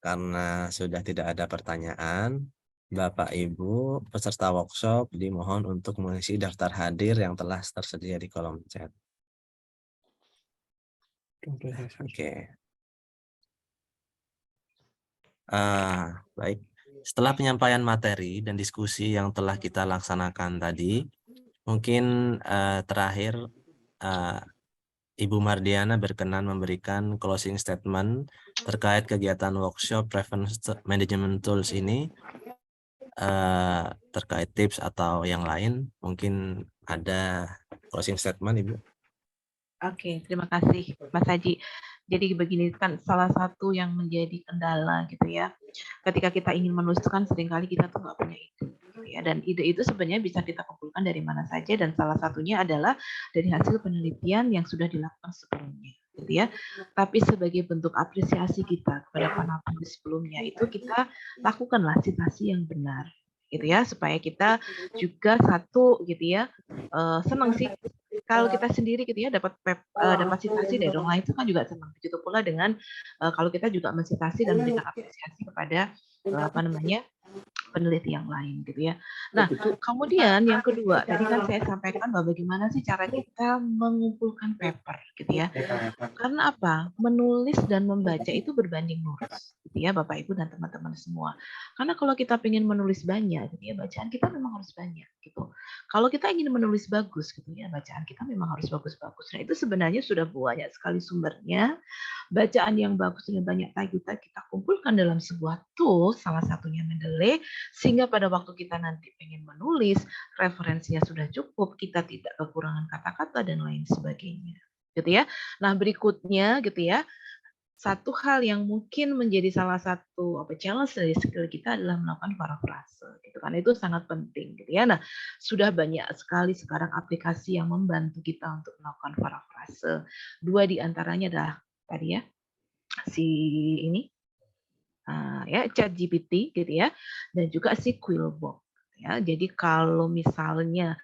Speaker 2: Karena sudah tidak ada pertanyaan, Bapak Ibu peserta workshop dimohon untuk mengisi daftar hadir yang telah tersedia di kolom chat. Oke. Baik. Setelah penyampaian materi dan diskusi yang telah kita laksanakan tadi, mungkin terakhir Ibu Mardiana berkenan memberikan closing statement terkait kegiatan workshop Reference Management Tools ini, terkait tips atau yang lain. Mungkin ada closing statement, Ibu.
Speaker 4: Oke, terima kasih Mas Haji. Jadi begini, kan salah satu yang menjadi kendala gitu ya. Ketika kita ingin menulis kan seringkali kita tuh nggak punya ide. Gitu ya. Dan ide itu sebenarnya bisa kita kumpulkan dari mana saja, dan salah satunya adalah dari hasil penelitian yang sudah dilakukan sebelumnya. Gitu ya. Tapi sebagai bentuk apresiasi kita kepada para penulis sebelumnya, itu kita lakukanlah citasi yang benar. Gitu ya, supaya kita juga satu gitu ya, senang sih kalau kita sendiri gitu ya dapat citasi dari orang lain, itu kan juga senang. Begitu pula dengan kalau kita juga mensitasi dan memberikan apresiasi kepada peneliti yang lain gitu ya. Nah, kemudian yang kedua, tadi kan saya sampaikan bahwa bagaimana sih cara kita mengumpulkan paper gitu ya. Karena apa? Menulis dan membaca itu berbanding lurus gitu ya, Bapak Ibu dan teman-teman semua. Karena kalau kita ingin menulis banyak gitu ya, bacaan kita memang harus banyak gitu. Kalau kita ingin menulis bagus gitu ya, bacaan kita memang harus bagus-bagus. Nah, itu sebenarnya sudah banyak sekali sumbernya. Bacaan yang bagus dan banyak kita kumpulkan dalam sebuah tool, salah satunya Mendeley, sehingga pada waktu kita nanti pengen menulis, referensinya sudah cukup, kita tidak kekurangan kata-kata dan lain sebagainya. Gitu ya. Nah, berikutnya gitu ya, satu hal yang mungkin menjadi salah satu challenge dari skill kita adalah melakukan parafrase gitu kan, itu sangat penting gitu ya. Nah, sudah banyak sekali sekarang aplikasi yang membantu kita untuk melakukan parafrase. 2 di antaranya adalah tadi ya si ini ya ChatGPT gitu ya, dan juga si Quillbot ya. Jadi kalau misalnya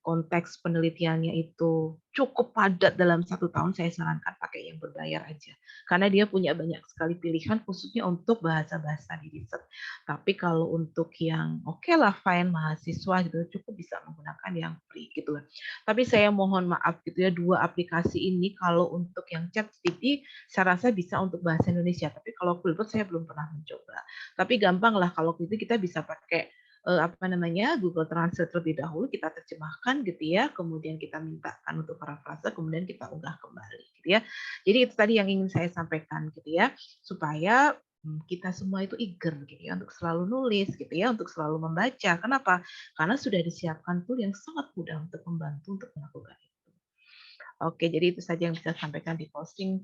Speaker 4: konteks penelitiannya itu cukup padat dalam 1 tahun, saya sarankan pakai yang berbayar aja. Karena dia punya banyak sekali pilihan khususnya untuk bahasa-bahasa di riset. Tapi kalau untuk yang oke lah fine mahasiswa gitu, cukup bisa menggunakan yang free gitu. Tapi saya mohon maaf gitu ya, 2 aplikasi ini kalau untuk yang ChatGPT saya rasa bisa untuk bahasa Indonesia. Tapi kalau Quillbot saya belum pernah mencoba. Tapi gampang lah kalau gitu kita bisa pakai Google Translate terlebih dahulu, kita terjemahkan gitu ya, kemudian kita mintakan untuk parafrase, kemudian kita unggah kembali gitu ya. Jadi itu tadi yang ingin saya sampaikan gitu ya, supaya kita semua itu eager gitu ya untuk selalu nulis gitu ya, untuk selalu membaca. Kenapa? Karena sudah disiapkan tool yang sangat mudah untuk membantu untuk melakukan itu. Oke, jadi itu saja yang bisa saya sampaikan di posting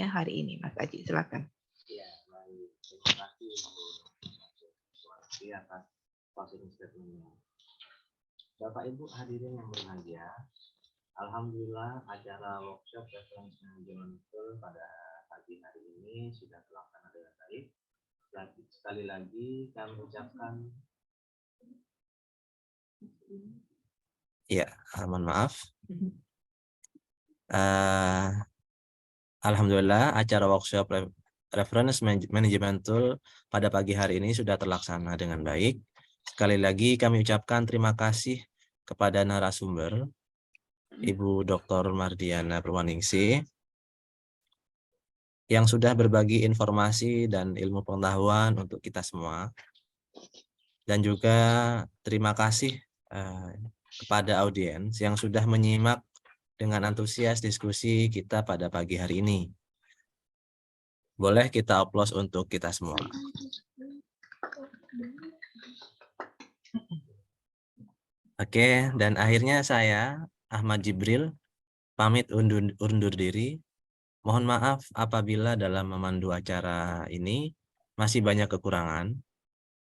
Speaker 4: hari ini, Mas Aji, silakan.
Speaker 2: Ya, baik. Terima kasih atas closing statement-nya. Bapak Ibu hadirin yang berbahagia, alhamdulillah acara workshop reference management tool pada pagi hari ini sudah terlaksana dengan baik. Sekali lagi kami ucapkan mohon maaf. Alhamdulillah acara workshop reference management tool pada pagi hari ini sudah terlaksana dengan baik. Sekali lagi kami ucapkan terima kasih kepada narasumber Ibu Dr. Mardiana Purwaningsih yang sudah berbagi informasi dan ilmu pengetahuan untuk kita semua. Dan juga terima kasih kepada audiens yang sudah menyimak dengan antusias diskusi kita pada pagi hari ini. Boleh kita aplaus untuk kita semua. Oke, dan akhirnya saya, Ahmad Jibril, pamit undur diri. Mohon maaf apabila dalam memandu acara ini masih banyak kekurangan.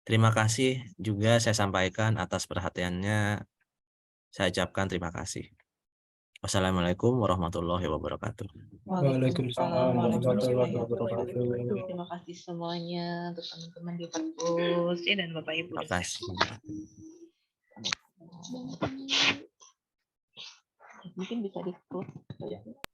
Speaker 2: Terima kasih juga saya sampaikan atas perhatiannya. Saya ucapkan terima kasih. Wassalamualaikum warahmatullahi wabarakatuh.
Speaker 4: Waalaikumsalam warahmatullahi wabarakatuh. Terima kasih semuanya untuk teman-teman di perpus dan Bapak Ibu.
Speaker 2: Terima kasih.
Speaker 4: Mungkin bisa di-close.